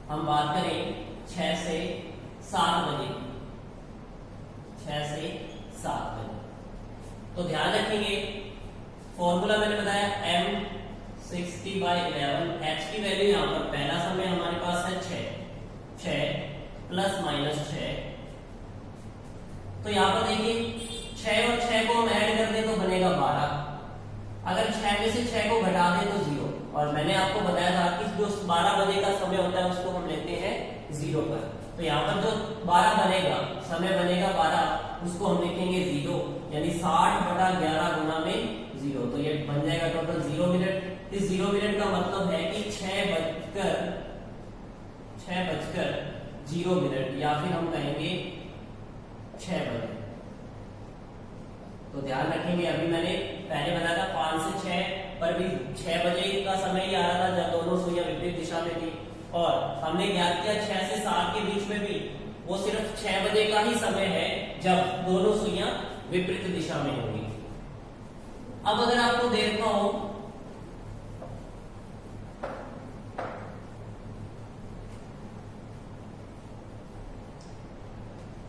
हम बात करें 6 से 7 बजे की, 6 से 7 बजे, तो ध्यान रखेंगे फॉर्मूला मैंने बताया m 60/11, h की वैल्यू यहाँ पर पहला समय हमारे पास है 6 प्लस माइनस 6। तो यहाँ पर देखिए 6 और 6 को हम ऐड कर दें तो बनेगा 12। अगर 6 में से 6 को घटा दें तो 0। और मैंने आपको बताया था कि जो 12 बजे का समय होता है उसको हम लेते हैं 0 पर। तो यहाँ पर जो 12 बनेगा, समय बनेगा 12, उसको हम लिखेंगे 0, यानी 60 बटा 11 गुना में 0। तो ये बन जाएगा टोटल 0 मिनट। इस 0 मिनट का मतलब है कि 6 बजकर 0 मिनट, या फिर हम कहेंगे 6 बजे। तो ध्यान रखेंगे अभी मैंने पहले बताया था 5 से 6 पर भी 6 बजे का समय ही आ रहा था जब दोनों सुइयां विपरीत दिशा में थी, और हमने ज्ञात किया 6 से 7 के बीच में भी वो सिर्फ 6 बजे का ही समय है जब दोनों सुइयां विपरीत दिशा में होंगी। अब अगर आपको दे रखा हो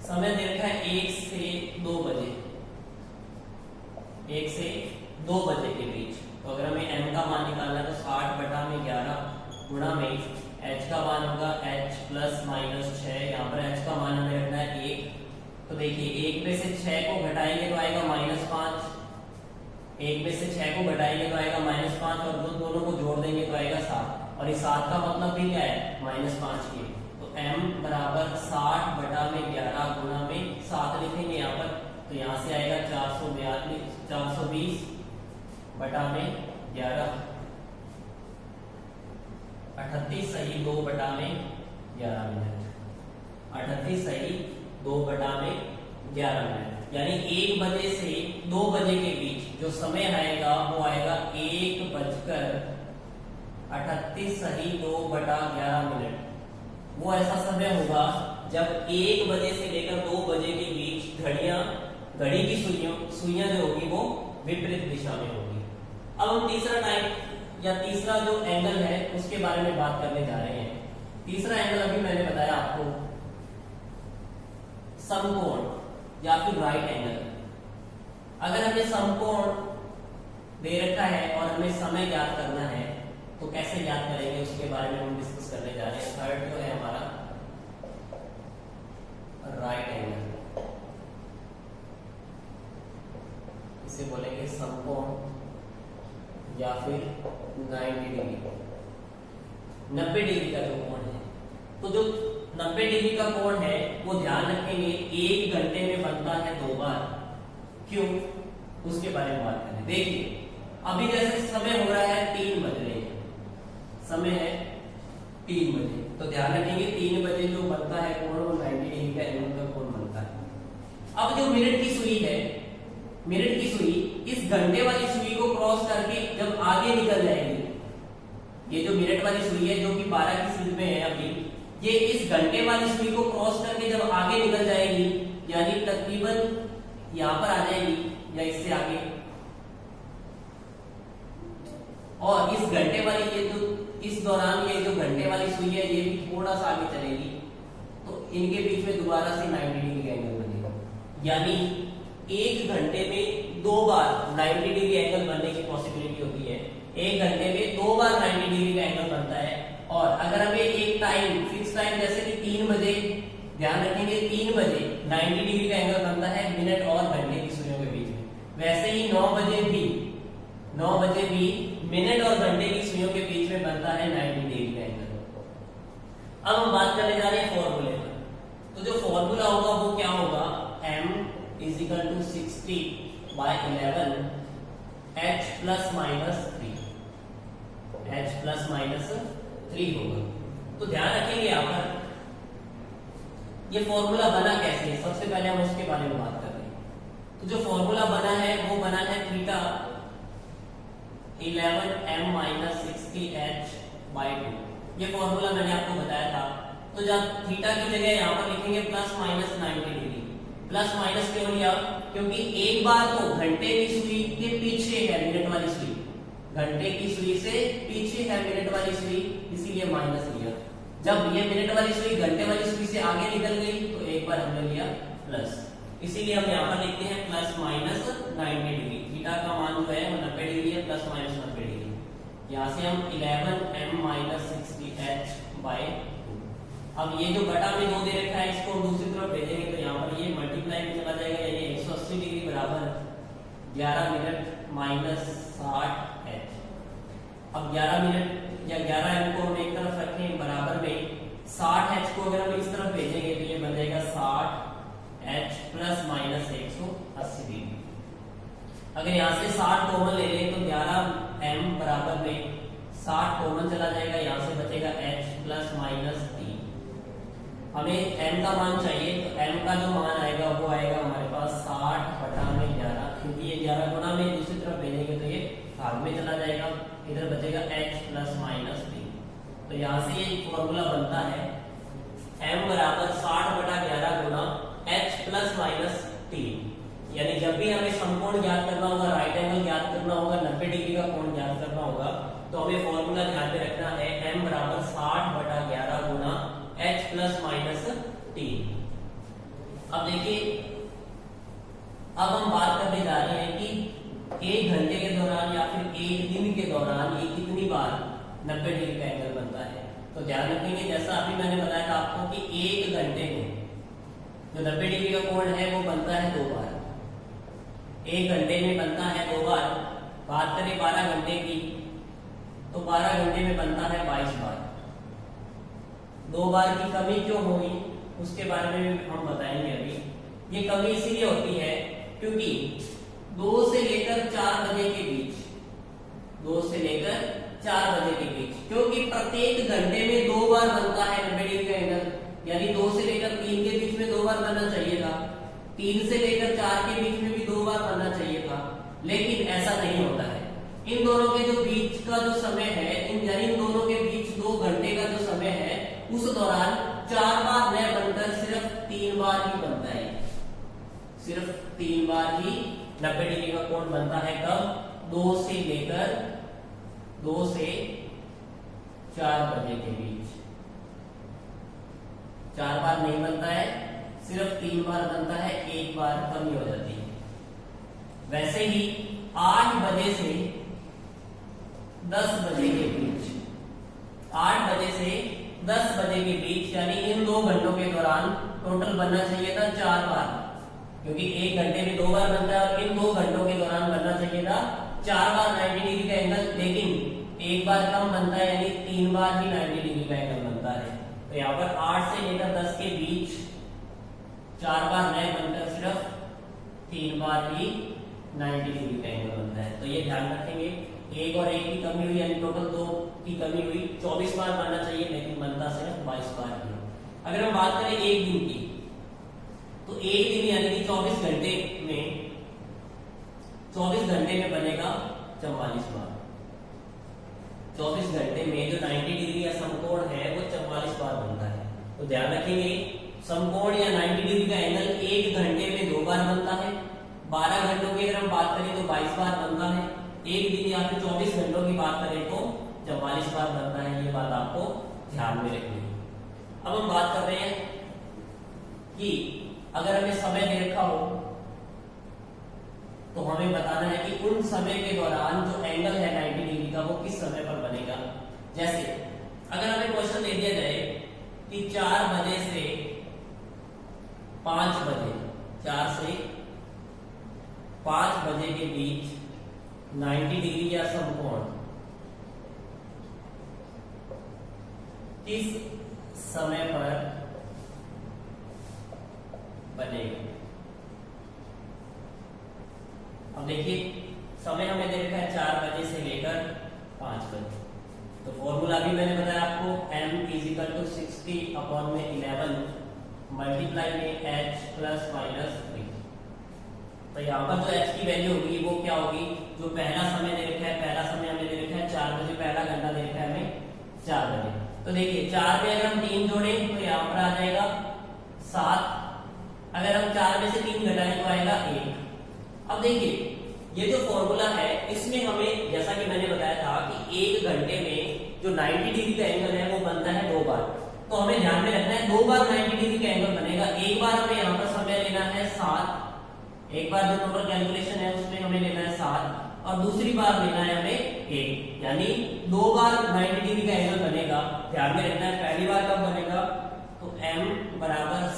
समय दे रखा है 1 से 2 बजे, 1 से 2 बजे के बीच, तो अगर हमें m का मान निकालना है तो 60 बटा में 11 गुणा में h का मान होगा h प्लस माइनस 6। यहाँ पर h का मान हमें रखना है 1। तो देखिए 1 में से 6 को घटाएंगे तो आएगा -5, 1 में से 6 को घटाएंगे तो आएगा -5, और जो दोनों को जोड़ देंगे तो आएगा 7, और इस 7 का मतलब भी क्या है -5 की। तो m बराबर 60 बटा में 11 गुणा में 7 लिखेंगे यहाँ पर। तो यहाँ से आएगा 420 बटा में 11, 38 सही 2 बटा में 11 मिनट, 38 सही 2 बटा में 11 मिनट। यानी 1 बजे से 2 बजे के बीच जो समय आएगा वो आएगा 1:38 सही 2 बटा 11 मिनट। वो ऐसा समय होगा जब 1 बजे से लेकर 2 बजे के बीच घड़ी की सुइयां जो होगी वो विपरीत दिशा में होगी। अब हम तीसरा टाइम या तीसरा जो एंगल है उसके बारे में बात करने जा रहे हैं। तीसरा एंगल अभी मैंने बताया आपको समकोण या फिर राइट एंगल। अगर हमें समकोण दे रखा है और हमें समय ज्ञात करना है तो कैसे ज्ञात करेंगे उसके बारे में हम डिस्कस करने जा रहे हैं। थर्ड जो है हमारा राइट एंगल, इसे बोलेंगे समकोण या फिर 90 डिग्री, 90 डिग्री का जो कोण है। तो जो 90 डिग्री का कोण है वो ध्यान रखेंगे 1 घंटे में बनता है 2 बार। क्यों, उसके बारे में बात करें। देखिए अभी जैसे समय हो रहा है 3 बज रहे हैं, समय है 3 बजे, तो ध्यान रखेंगे 3 बजे जो बनता है कोण वो 90 डिग्री का एंगल का कोण बनता है। अब जो मिनट की सुई है, मिनट की सुई इस घंटे वाली सुई को क्रॉस करके जब आगे निकल जाएगी, ये जो मिनट वाली सुई है जो कि 12 की स्पीड में है अभी, ये इस घंटे वाली सुई को क्रॉस करके जब आगे निकल जाएगी यानी तकरीबन यहां पर आ जाएगी या इससे आगे, और इस घंटे वाली ये जो इस दौरान ये जो घंटे वाली सुई है ये भी थोड़ा सा आगे चलेगी, तो इनके बीच में दोबारा से 90 डिग्री का एंगल बनेगा। यानी 1 घंटे में 2 बार 90 डिग्री एंगल बनने की पॉसिबिलिटी होती है। 1 घंटे में 2 बार 90 डिग्री का एंगल बनता है। और अगर हमें एक टाइम फिक्स टाइम जैसे कि 3 बजे, ध्यान रखेंगे 3 बजे 90 डिग्री का एंगल बनता है मिनट और घंटे की सुइयों के बीच में। वैसे ही 9 बजे भी मिनट और घंटे की सुइयों के बीच में बनता है 90 डिग्री का एंगल। अब हम बात करने जा रहे हैं फॉर्मूले पर। तो जो फॉर्मूला होगा वो क्या होगा, m = 60/11 h ± 3 होगा। तो ध्यान रखेंगे यहाँ पर ये फॉर्मूला बना कैसे है, सबसे पहले हम उसके बारे में बात कर रहे हैं। तो जो फॉर्मूला बना है वो बना है थीटा 11m - 60h/2। ये फॉर्मूला मैंने आपको बताया था। तो जब थीटा की जगह यहाँ पर लिखेंगे ±90 डिग्री। प्लस माइनस क्यों लिया, क्योंकि एक बार तो घंटे की सुई के पीछे है मिनट वाली सुई, घंटे की सुई से पीछे है मिनट वाली सुई, इसीलिए माइनस लिया। जब ये मिनट वाली सुई घंटे वाली सुई से आगे निकल गई तो एक बार हमने लिया प्लस, इसीलिए हम यहाँ पर लिखते हैं ±90 डिग्री। थीटा का मान जो है वो 90 डिग्री है, ±90 डिग्री। यहाँ से हम 11m - 60h/2। अब ये जो बटा में 2 दे रखा है इसको दूसरी तरफ भेजेंगे तो यहाँ पर ये मल्टीप्लाई में चला जाएगा, यानी 180 डिग्री बराबर 11 मिनट -60h। अब 11 मिनट या 11m को हम एक तरफ रखें बराबर में 60h को अगर हम इस तरफ भेजेंगे तो ये बन जाएगा 60h ± 180 डिग्री। अगर यहाँ से 60 कॉमन ले लें तो 11m बराबर में 60 कॉमन चला जाएगा, यहाँ से बचेगा h ± 3। हमें m का मान चाहिए तो m का जो मान आएगा वो आएगा हमारे पास 60/11, क्योंकि ये 11 गुना में दूसरी तरफ भेजेंगे तो ये भाग में चला जाएगा, इधर बचेगा h ± 3। तो यहाँ से ये फॉर्मूला बनता है m बराबर 60/11 गुना h ± 3। यानी जब भी हमें समकोण ज्ञात करना होगा, राइट एंगल ज्ञात करना होगा, 90 डिग्री का कोण ज्ञात करना होगा, तो हमें फॉर्मूला ध्यान में रखना है m बराबर 60/11 गुना h ± 3। अब देखिए, अब हम बात करने जा रहे हैं कि 1 घंटे के दौरान या फिर 1 दिन के दौरान ये कितनी बार 90 डिग्री का एंगल बनता है। तो ध्यान रखेंगे, जैसा अभी मैंने बताया था आपको कि 1 घंटे में जो 90 डिग्री का कोण है वो बनता है 2 बार। 1 घंटे में बनता है 2 बार। बात करें 12 घंटे की तो 12 घंटे में बनता है 22 बार। 2 बार की कमी क्यों हुई उसके बारे में हम बताएंगे। अभी ये कमी इसीलिए होती है क्योंकि 2 से लेकर 4 बजे के बीच, 2 से लेकर 4 बजे के बीच, क्योंकि प्रत्येक घंटे में 2 बार बनता है 90 डिग्री का एंगल, यानी 2 से लेकर 3 के बीच में 2 बार बनना चाहिए था, 3 से लेकर 4 के बीच में भी 2 बार बनना चाहिए था, लेकिन ऐसा नहीं होता है। इन दोनों के जो बीच का जो समय है, इन दोनों के बीच 2 घंटे का जो समय है, उस दौरान 4 बार न बनकर सिर्फ 3 बार ही बनता है, सिर्फ 3 बार ही 90 डिग्री का कोण बनता है। कब? 2 से लेकर 2 से 4 बजे के बीच 4 बार नहीं बनता है, सिर्फ 3 बार बनता है, 1 बार कमी हो जाती है। वैसे ही 8 बजे से 10 बजे के बीच, 8 बजे से 10 बजे के बीच, यानी इन 2 घंटों के दौरान टोटल बनना चाहिए था 4 बार, क्योंकि 1 घंटे में 2 बार बनता है, और इन 2 घंटों के दौरान बनना चाहिए था 4 बार 90 डिग्री का एंगल, लेकिन 1 बार कम बनता है, यानी 3 बार ही 90 डिग्री का एंगल बनता है। तो यहाँ पर 8 से लेकर 10 के बीच 4 बार नहीं बनकर सिर्फ 3 बार ही 90 डिग्री का एंगल बनता है। तो ये ध्यान रखेंगे, 1 और 1 की कमी हुई, यानी टोटल 2 की कमी हुई, 24 बार बनना चाहिए, लेकिन बनता सिर्फ 22 बार ही। अगर हम बात करें एक दिन की, तो एक दिन यानी कि 24 घंटे में, 24 घंटे में बनेगा 44 बार। 24 घंटे में जो 90 डिग्री का समकोण है वो 44 बार बनता है। तो ध्यान रखेंगे, समकोण या 90 डिग्री का एंगल 1 घंटे में 2 बार बनता है। 12 घंटों की अगर हम बात करें तो 22 बार बनता है। एक दिन या फिर 24 घंटों की बात करें तो 44 बार बनता है। ये बात आपको ध्यान में रखनी है। अब हम बात कर रहे हैं कि अगर हमें समय दे रखा हो तो हमें बताना है कि उन समय के दौरान जो एंगल है 90 डिग्री का वो किस समय पर बनेगा। जैसे अगर हमें क्वेश्चन दे दिया जाए कि 4 बजे से 5 बजे, 4 से 5 बजे के बीच 90 डिग्री या समकोण किस समय पर बनेगा। अब देखिए, समय हमें दे रखा है 4 बजे से लेकर 5 बजे। तो फॉर्मूला भी मैंने बताया आपको, m = 60/11 मल्टीप्लाई में h + -3। तो यहाँ पर जो h की वैल्यू होगी वो क्या होगी, जो पहला समय दे रखा है, पहला समय हमें दे रखा है 4 बजे, पहला घंटा दे रखा है हमें 4 बजे। तो देखिए 4 में अगर हम 3 जोड़े तो यहाँ पर आ जाएगा 7। अगर हम 4 में से 3 घटाएं तो आएगा 1। अब देखिए ये जो फॉर्मूला है इसमें हमें, जैसा कि मैंने बताया था कि 1 घंटे में जो 90 डिग्री का एंगल है वो बनता है 2 बार। तो हमें ध्यान में रखना है 2 बार 90 डिग्री का एंगल बनेगा। एक बार हमें यहाँ पर समय लेना है 7, एक बार जो टोटल कैलकुलेशन है उसमें हमें लेना है 7, और दूसरी बार लेना है हमें 1, यानी 2 बार 90 डिग्री का एंगल बनेगा। ध्यान में रखना है पहली बार कब बनेगा, तो m =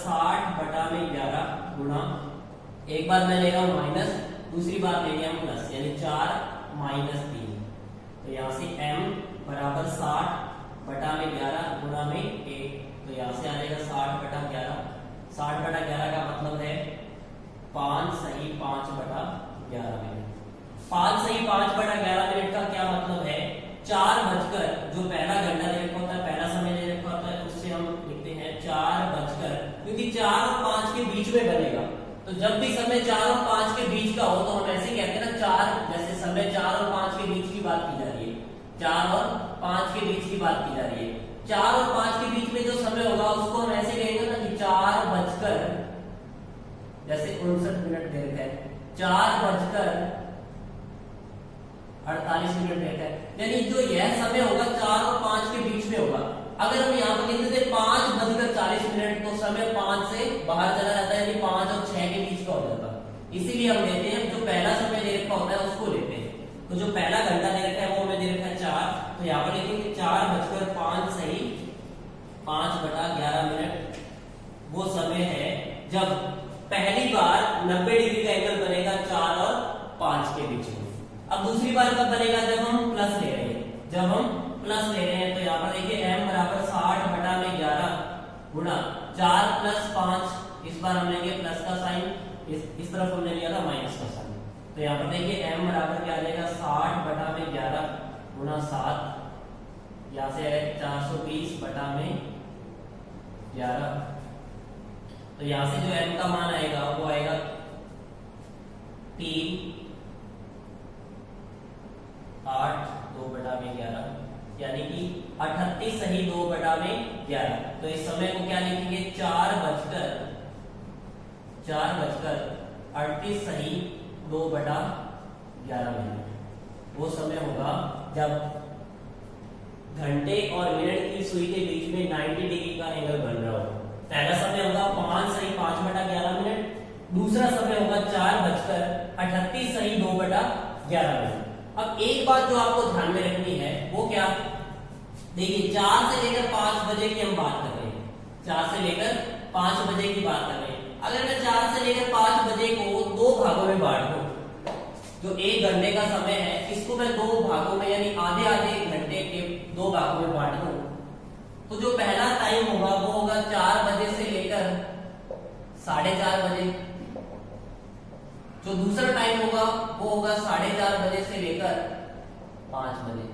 60/11 गुणा, एक बार मैं ले रहा हूं माइनस, दूसरी बार लेंगे हम प्लस, यानी 4 - 3। तो यहाँ से m = 60/11 गुणा में 1, तो यहाँ से आ जाएगा 60/11। 60/11 का मतलब है 5 सही 5/11 मिनट। 5 सही 5/11 मिनट का क्या मतलब है, 4 बजकर, जो पहला घंटा दे रखा होता है, पहला समय दे रखा होता है, उससे हम लिखते हैं 4 बजकर, क्योंकि 4 और 5 के बीच में बनेगा। तो जब भी समय 4 और 5 के बीच का हो तो हम ऐसे कहते हैं ना, 4, जैसे समय 4 और 5 के बीच की बात की जा रही है, 4 और 5 के बीच की बात की जा रही है। 4 और 5 के बीच में जो समय होगा उसको हम ऐसे कहेंगे ना कि 4 बजकर, जैसे 59 मिनट दे रखा है, 4 बजकर 48 मिनट देता है, यानी जो यह समय होगा 4 और 5 के बीच में होगा। अगर हम यहाँ पर कहते थे 5:40 तो समय 5 से बाहर चला जाता है, यानी 5 और 6 के बीच का हो जाता है। इसीलिए हम लेते हैं जो पहला समय दे रखा होता है उसको लेते हैं। तो जो पहला घंटा दे रखा है वो हमें दे रखा है 4, तो यहाँ पर लिखेंगे 4:05 सही 5/11 मिनट वो समय है जब पहली बार 90 डिग्री का एंगल बनेगा 4 और 5 के बीच में। अब दूसरी बार कब बनेगा, जब हम प्लस ले रहे हैं, जब हम प्लस ले रहे हैं। तो यहाँ पर देखिए m = 60/11 गुणा 4 + 5, इस बार हम लेंगे प्लस का साइन, इस तरफ हमने लिया था माइनस का साइन। तो यहाँ पर देखिए m बराबर क्या आ जाएगा 60 बटा में 11 गुना 7, यहाँ से आएगा 420 बटा में 11। तो यहाँ से जो m का मान आएगा वो आएगा 3 8 2 बटा में 11, यानी कि 38 सही 2 बटा में 11। तो इस समय को क्या लिखेंगे 4 बजकर 38 सही 2 बटा 11 मिनट। वो समय होगा जब घंटे और मिनट की सुई के बीच में 90 डिग्री का एंगल बन रहा हो। पहला समय होगा 5 सही 5 बटा 11 मिनट, दूसरा समय होगा 4 बजकर 38 सही 2 बटा 11 मिनट। अब एक बात जो आपको ध्यान में रखनी है वो क्या, देखिए 4 से लेकर 5 बजे की हम बात कर रहे हैं, 4 से लेकर 5 बजे की बात कर रहे हैं। अगर मैं 4 से लेकर 5 बजे को 2 भागों में बांट दूं, जो 1 घंटे का समय है इसको मैं 2 भागों में यानी आधे आधे घंटे के 2 भागों में बांट दूं, तो जो पहला टाइम होगा वो होगा 4 बजे से लेकर 4:30 बजे, जो दूसरा टाइम होगा वो होगा 4:30 बजे से लेकर 5 बजे।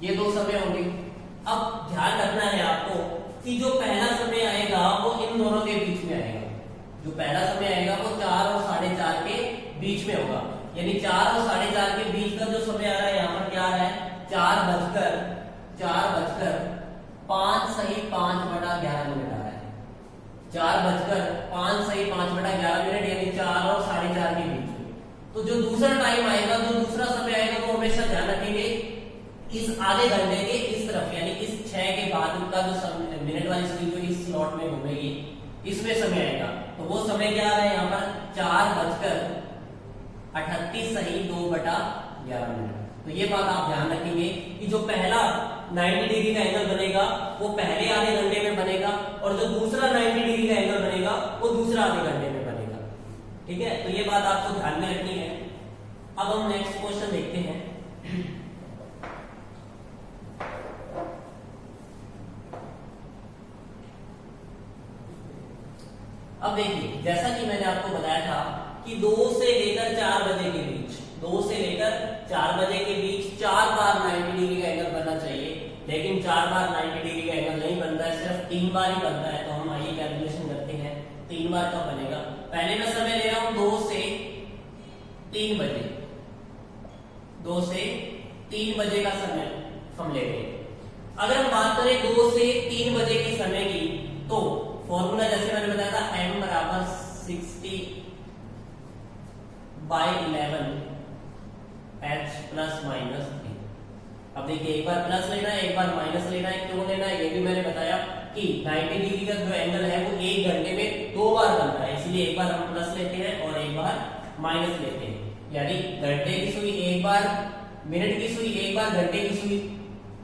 ये 2 समय होंगे। अब ध्यान रखना है आपको कि जो पहला समय आएगा वो इन दोनों के बीच में आएगा। जो पहला समय आएगा वो 4 और 4:30 के बीच में होगा, यानी 4 और 4:30 के बीच का जो समय आ रहा है यहाँ पर क्या आ रहा है 4 बजकर 5 सही 5 बटा 11 मिनट आ रहा है। 4 बजकर 5 सही 5 बटा 11 मिनट, यानी 4 और 4:30 के बीच में। तो जो दूसरा टाइम आएगा, जो दूसरा समय आएगा वो हमेशा ध्यान रखेंगे इस आधे घंटे के इस तरफ, यानी इस 6 के बाद का जो मिनट वाली सुई जो इस स्लॉट में घूमेगी इसमें समय आएगा। तो वो समय क्या आ रहा है यहाँ पर 4 बजकर 38 सही 2 बटा 11 मिनट। तो ये बात आप ध्यान रखेंगे कि जो पहला 90 डिग्री का एंगल बनेगा वो पहले आधे घंटे में बनेगा, और जो दूसरा 90 डिग्री का एंगल बनेगा वो दूसरा आधे घंटे में बनेगा। ठीक है, तो ये बात आपको ध्यान में रखनी है। अब हम नेक्स्ट क्वेश्चन देखते हैं। अब देखिए, जैसा कि मैंने आपको बताया था कि 2 से लेकर 4 बजे के बीच 2 से लेकर 4 बजे के बीच 4 बार 90 डिग्री का एंगल बनना चाहिए, लेकिन 4 बार 90 डिग्री का एंगल नहीं बनता है, सिर्फ 3 बार ही बनता है। तो हम आइए कैलकुलेशन करते हैं 3 बार कब बनेगा। पहले मैं समय ले रहा हूं 2 से 3 बजे, 2 से 3 बजे का समय हम ले रहे हैं। अगर हम बात करें 2 से 3 बजे के समय की, तो फॉर्मूला जैसे मैंने बताया था m बराबर 60/11 h प्लस माइनस 3। अब देखिए, एक बार प्लस लेना है एक बार माइनस लेना है। क्यों लेना है ये भी मैंने बताया कि 90 डिग्री का जो एंगल है वो 1 घंटे में 2 बार बनता है, इसलिए एक बार हम प्लस लेते हैं और एक बार माइनस लेते हैं। यानी घंटे की सुई एक बार, मिनट की सुई एक बार घंटे की सुई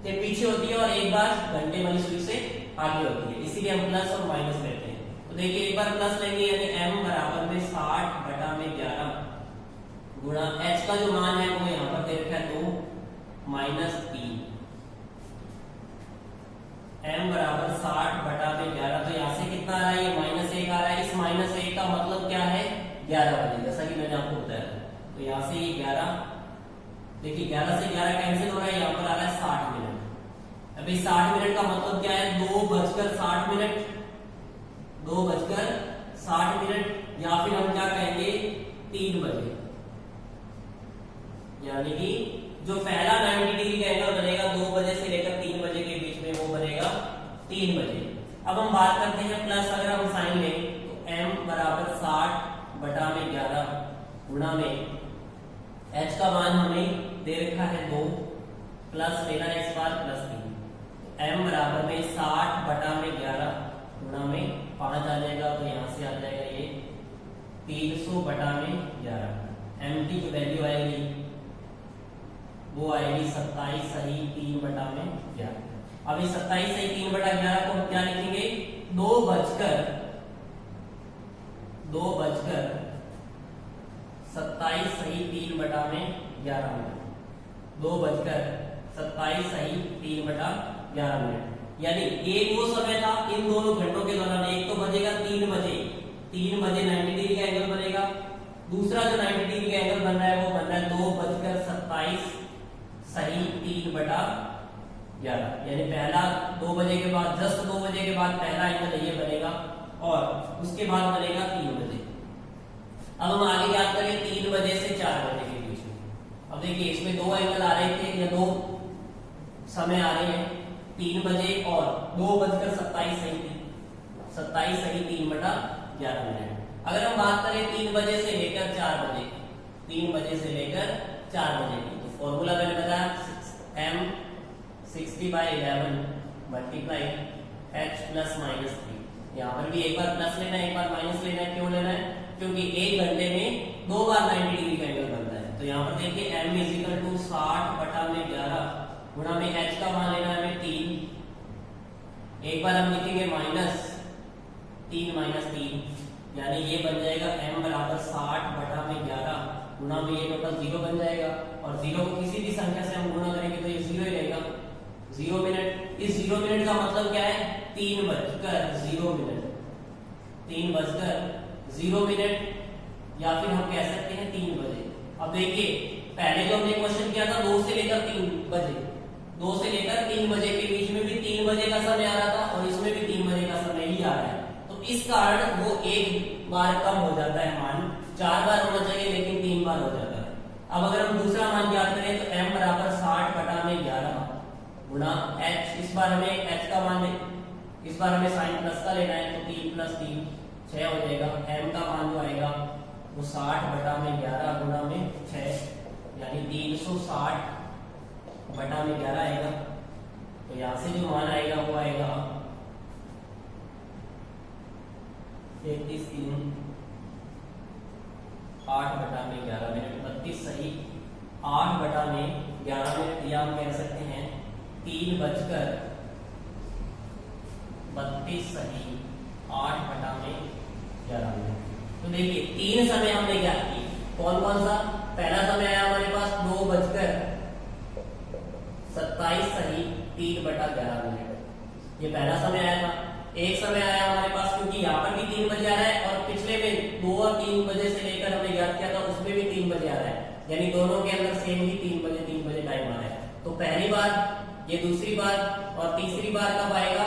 से पीछे होती है और एक बार घंटे वाली सुई से आगे होती है, इसीलिए हम प्लस और माइनस लेते हैं। तो देखिए, एक बार प्लस लेंगे यानी m बराबर में 60 बटा में 11 गुणा h का जो मान है वो यहाँ पर दे रखा है 2 माइनस 3। m बराबर 60 बटा में 11, तो यहाँ से कितना आ रहा है, ये -1 आ रहा है। इस -1 का मतलब क्या है 11 बजे, जैसा कि मैंने आपको बताया। तो यहाँ से ये 11, देखिए 11 से 11 कैंसिल हो रहा है, यहाँ पर आ रहा है 60 मिनट। अभी 60 मिनट का मतलब क्या है 2:60 मिनट, 2:60 मिनट, या फिर हम क्या कहेंगे 3 बजे। यानी कि जो पहला 90 डिग्री का एंगल बनेगा 2 बजे से लेकर 3 बजे के बीच में, वो बनेगा 3 बजे। अब हम बात करते हैं प्लस, अगर हम साइन लें तो m बराबर 60 बटा में 11 गुणा में h का मान हमें दे रखा है 2, प्लस लेना है इस बार प्लस 3। m बराबर में 60 बटा में 11 गुणा में 5 आ जाएगा, तो यहाँ से आ जाएगा ये 300 बटा में 11। m की जो वैल्यू आएगी वो आएगी 27 सही 3 बटा में 11। अब इस 27 सही 3 बटा 11 को हम क्या लिखेंगे 2:27 सही 3 बटा में 11 मिनट, 2:27 सही 3 बटा 11 मिनट। यानी एक वो समय था इन दोनों घंटों के दौरान, एक तो बजेगा 3 बजे, 3 बजे 90 डिग्री का एंगल बनेगा। दूसरा जो 90 डिग्री का एंगल बन रहा है वो बन रहा है 2:27 सही 3/11, यानी पहला 2 बजे के बाद, जस्ट 2 बजे के बाद पहला एंगल ये बनेगा और उसके बाद बनेगा 3 बजे। अब हम आगे याद करें 3 बजे से 4 बजे के बीच में। अब देखिए इसमें दो एंगल आ रहे थे या दो समय आ रहे हैं, 3 बजे और 2:27 सही 3/11। अगर हम बात करें 3 बजे से लेकर 4 बजे, 3 बजे से लेकर 4 बजे की, तो फॉर्मूला मैंने बताया m 60/11 multiply h plus minus 3। यहाँ पर भी एक बार प्लस लेना है एक बार माइनस लेना है। क्यों लेना है? क्योंकि एक घंटे में 2 बार 90 डिग्री का एंगल बनता है। तो यहाँ पर देखिए m = 60/11 गुणा में h का मान लेना है हमें 3। एक बार हम लिखेंगे -3 यानी ये बन जाएगा m बराबर 60/11 गुणा में ये टोटल 0 बन जाएगा और 0 को किसी भी संख्या से हम गुणा करेंगे तो ये 0 ही रहेगा। 0 मिनट, इस 0 मिनट का मतलब क्या है? 3:0 मिनट, 3:0 मिनट, या फिर हम कह सकते हैं 3 बजे। अब देखिए पहले जो हमने क्वेश्चन किया था 2 से लेकर 3 बजे, 2 से लेकर 3 बजे के बीच में भी 3 बजे का समय आ रहा था और इसमें भी 3 बजे का समय ही आ रहा है। तो इस कारण वो एक बार कम हो जाता है मान, 4 बार होना चाहिए लेकिन 3 बार हो जाता है। अब अगर हम दूसरा मान ज्ञात करें तो m बराबर 60/11 गुणा h, इस बार हमें h का मान, इस बार हमें साइन प्लस का लेना है तो 3 + 3 6 हो जाएगा। m का मान जो आएगा वो 60/11 गुणा में 6 यानी 360/11 आएगा। तो यहाँ से जो मान आएगा वो आएगा 33 8/11 मिनट, 32 सही 8/11 मिनट, या हम कह सकते हैं 3:32 सही 8/11 मिनट। तो देखिए 3 समय हमने क्या किए, कौन कौन सा? पहला समय आया हमारे पास 2:27 सही 3/11 मिनट, ये पहला समय आया था। एक समय आया हमारे पास, क्योंकि यहाँ पर भी 3 बजे आ रहा है और पिछले में 2 और 3 बजे से लेकर हमने याद किया था उसमें भी 3 बजे आ रहा है, यानी दोनों के अंदर सेम ही 3 बजे टाइम आ रहा है। तो पहली बार, ये दूसरी बार और तीसरी बार कब आएगा?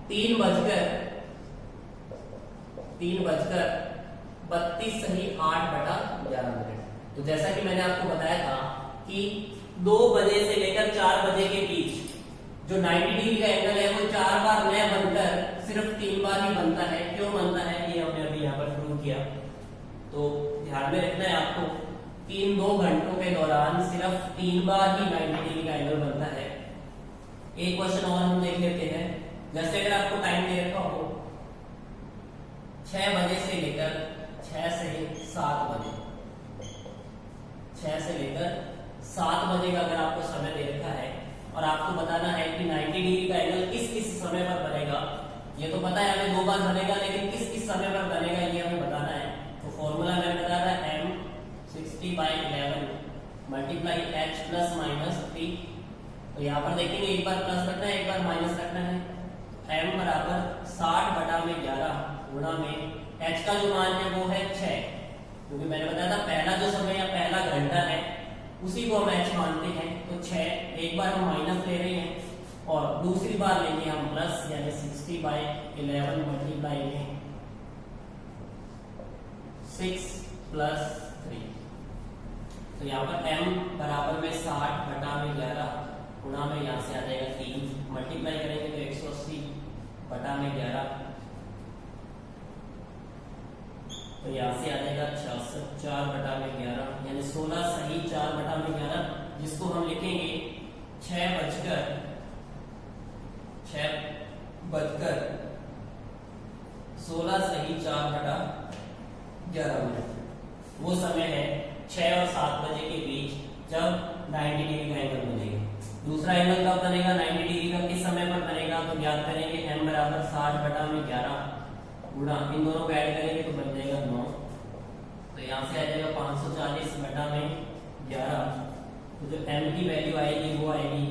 3:32 सही 8/11 मिनट। तो जैसा कि मैंने आपको बताया था कि 2 बजे से लेकर 4 बजे के बीच जो 90 डिग्री का एंगल है वो 4 बार न बनकर सिर्फ 3 बार ही बनता है। क्यों बनता है ये हमने अभी यहाँ पर प्रूव किया। तो ध्यान में रखना है आपको कि इन 2 घंटों के दौरान सिर्फ 3 बार ही 90 डिग्री का एंगल बनता है। एक क्वेश्चन और हम देख लेते हैं। जैसे अगर आपको टाइम दे रखा हो 6 बजे से लेकर 6 से 7 बजे, 6 से लेकर 7 बजे का अगर आपको समय दे रखा है और आपको बताना है कि 90 डिग्री का एंगल किस किस समय पर बनेगा। ये तो पता है हमें 2 बार बनेगा, लेकिन किस किस समय पर बनेगा ये हमें बताना है। तो फॉर्मूला मैंने बताया था m 60/11 multiply h plus minus 3। तो यहाँ पर देखेंगे एक बार प्लस रखना है एक बार माइनस रखना है। m बराबर 60/11 गुणा में h का जो मान है वो है 6, क्योंकि मैंने बताया था पहला जो समय या पहला घंटा है उसी को हम h मानते हैं। तो 6, एक बार हम माइनस ले रहे हैं और दूसरी बार लेंगे हम प्लस, यानी 60/11 मल्टीप्लाई में 6 + 3। तो यहाँ पर m बराबर में 60/11 गुणा में यहाँ से आ जाएगा 3, मल्टीप्लाई करेंगे तो 180/11, तो यहाँ से आ जाएगा 4/11 यानी 16 सही 4/11, जिसको हम लिखेंगे 6:16 सही 4/11 मिनट। वो समय है 6 और 7 बजे के बीच जब 90 डिग्री का एंगल बनेगा। दूसरा एंगल कब बनेगा 90 डिग्री का, किस समय पर बनेगा? तो याद करेंगे m बराबर 60/11 गुणा, इन दोनों को ऐड करेंगे तो बन जाएगा 9। तो यहाँ से आ जाएगा 540/11। तो जो m की वैल्यू आएगी वो आएगी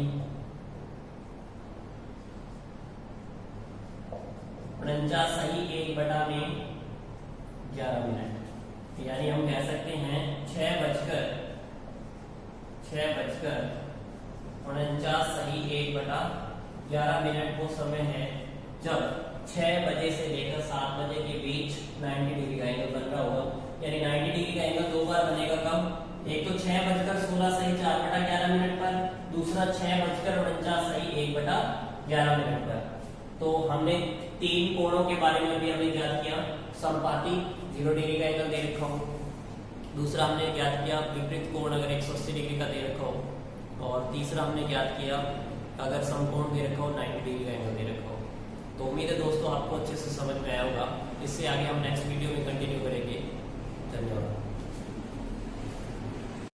यानी हम कह सकते हैं 6:49 सही 1/11 वो समय है जब 6 बजे से लेकर 7 बजे के बीच 90 डिग्री का एंगल बन रहा होगा। यानी 90 डिग्री का एंगल दो बार बनेगा। कब? एक तो 6:16 सही 4/11 पर, दूसरा 6:49 सही 1/11 पर। तो हमने 3 कोणों के बारे में भी हमने ज्ञात किया। समपाती 0 डिग्री का एंगल दे रखा हो, दूसरा हमने ज्ञात किया विपरीत कोण अगर 180 डिग्री का दे रखा हो, और तीसरा हमने ज्ञात किया अगर समकोण दे रखा हो 90 डिग्री का एंगल दे रखा हो। तो उम्मीद है दोस्तों आपको अच्छे से समझ में आया होगा। इससे आगे हम नेक्स्ट वीडियो में कंटिन्यू करेंगे। धन्यवाद।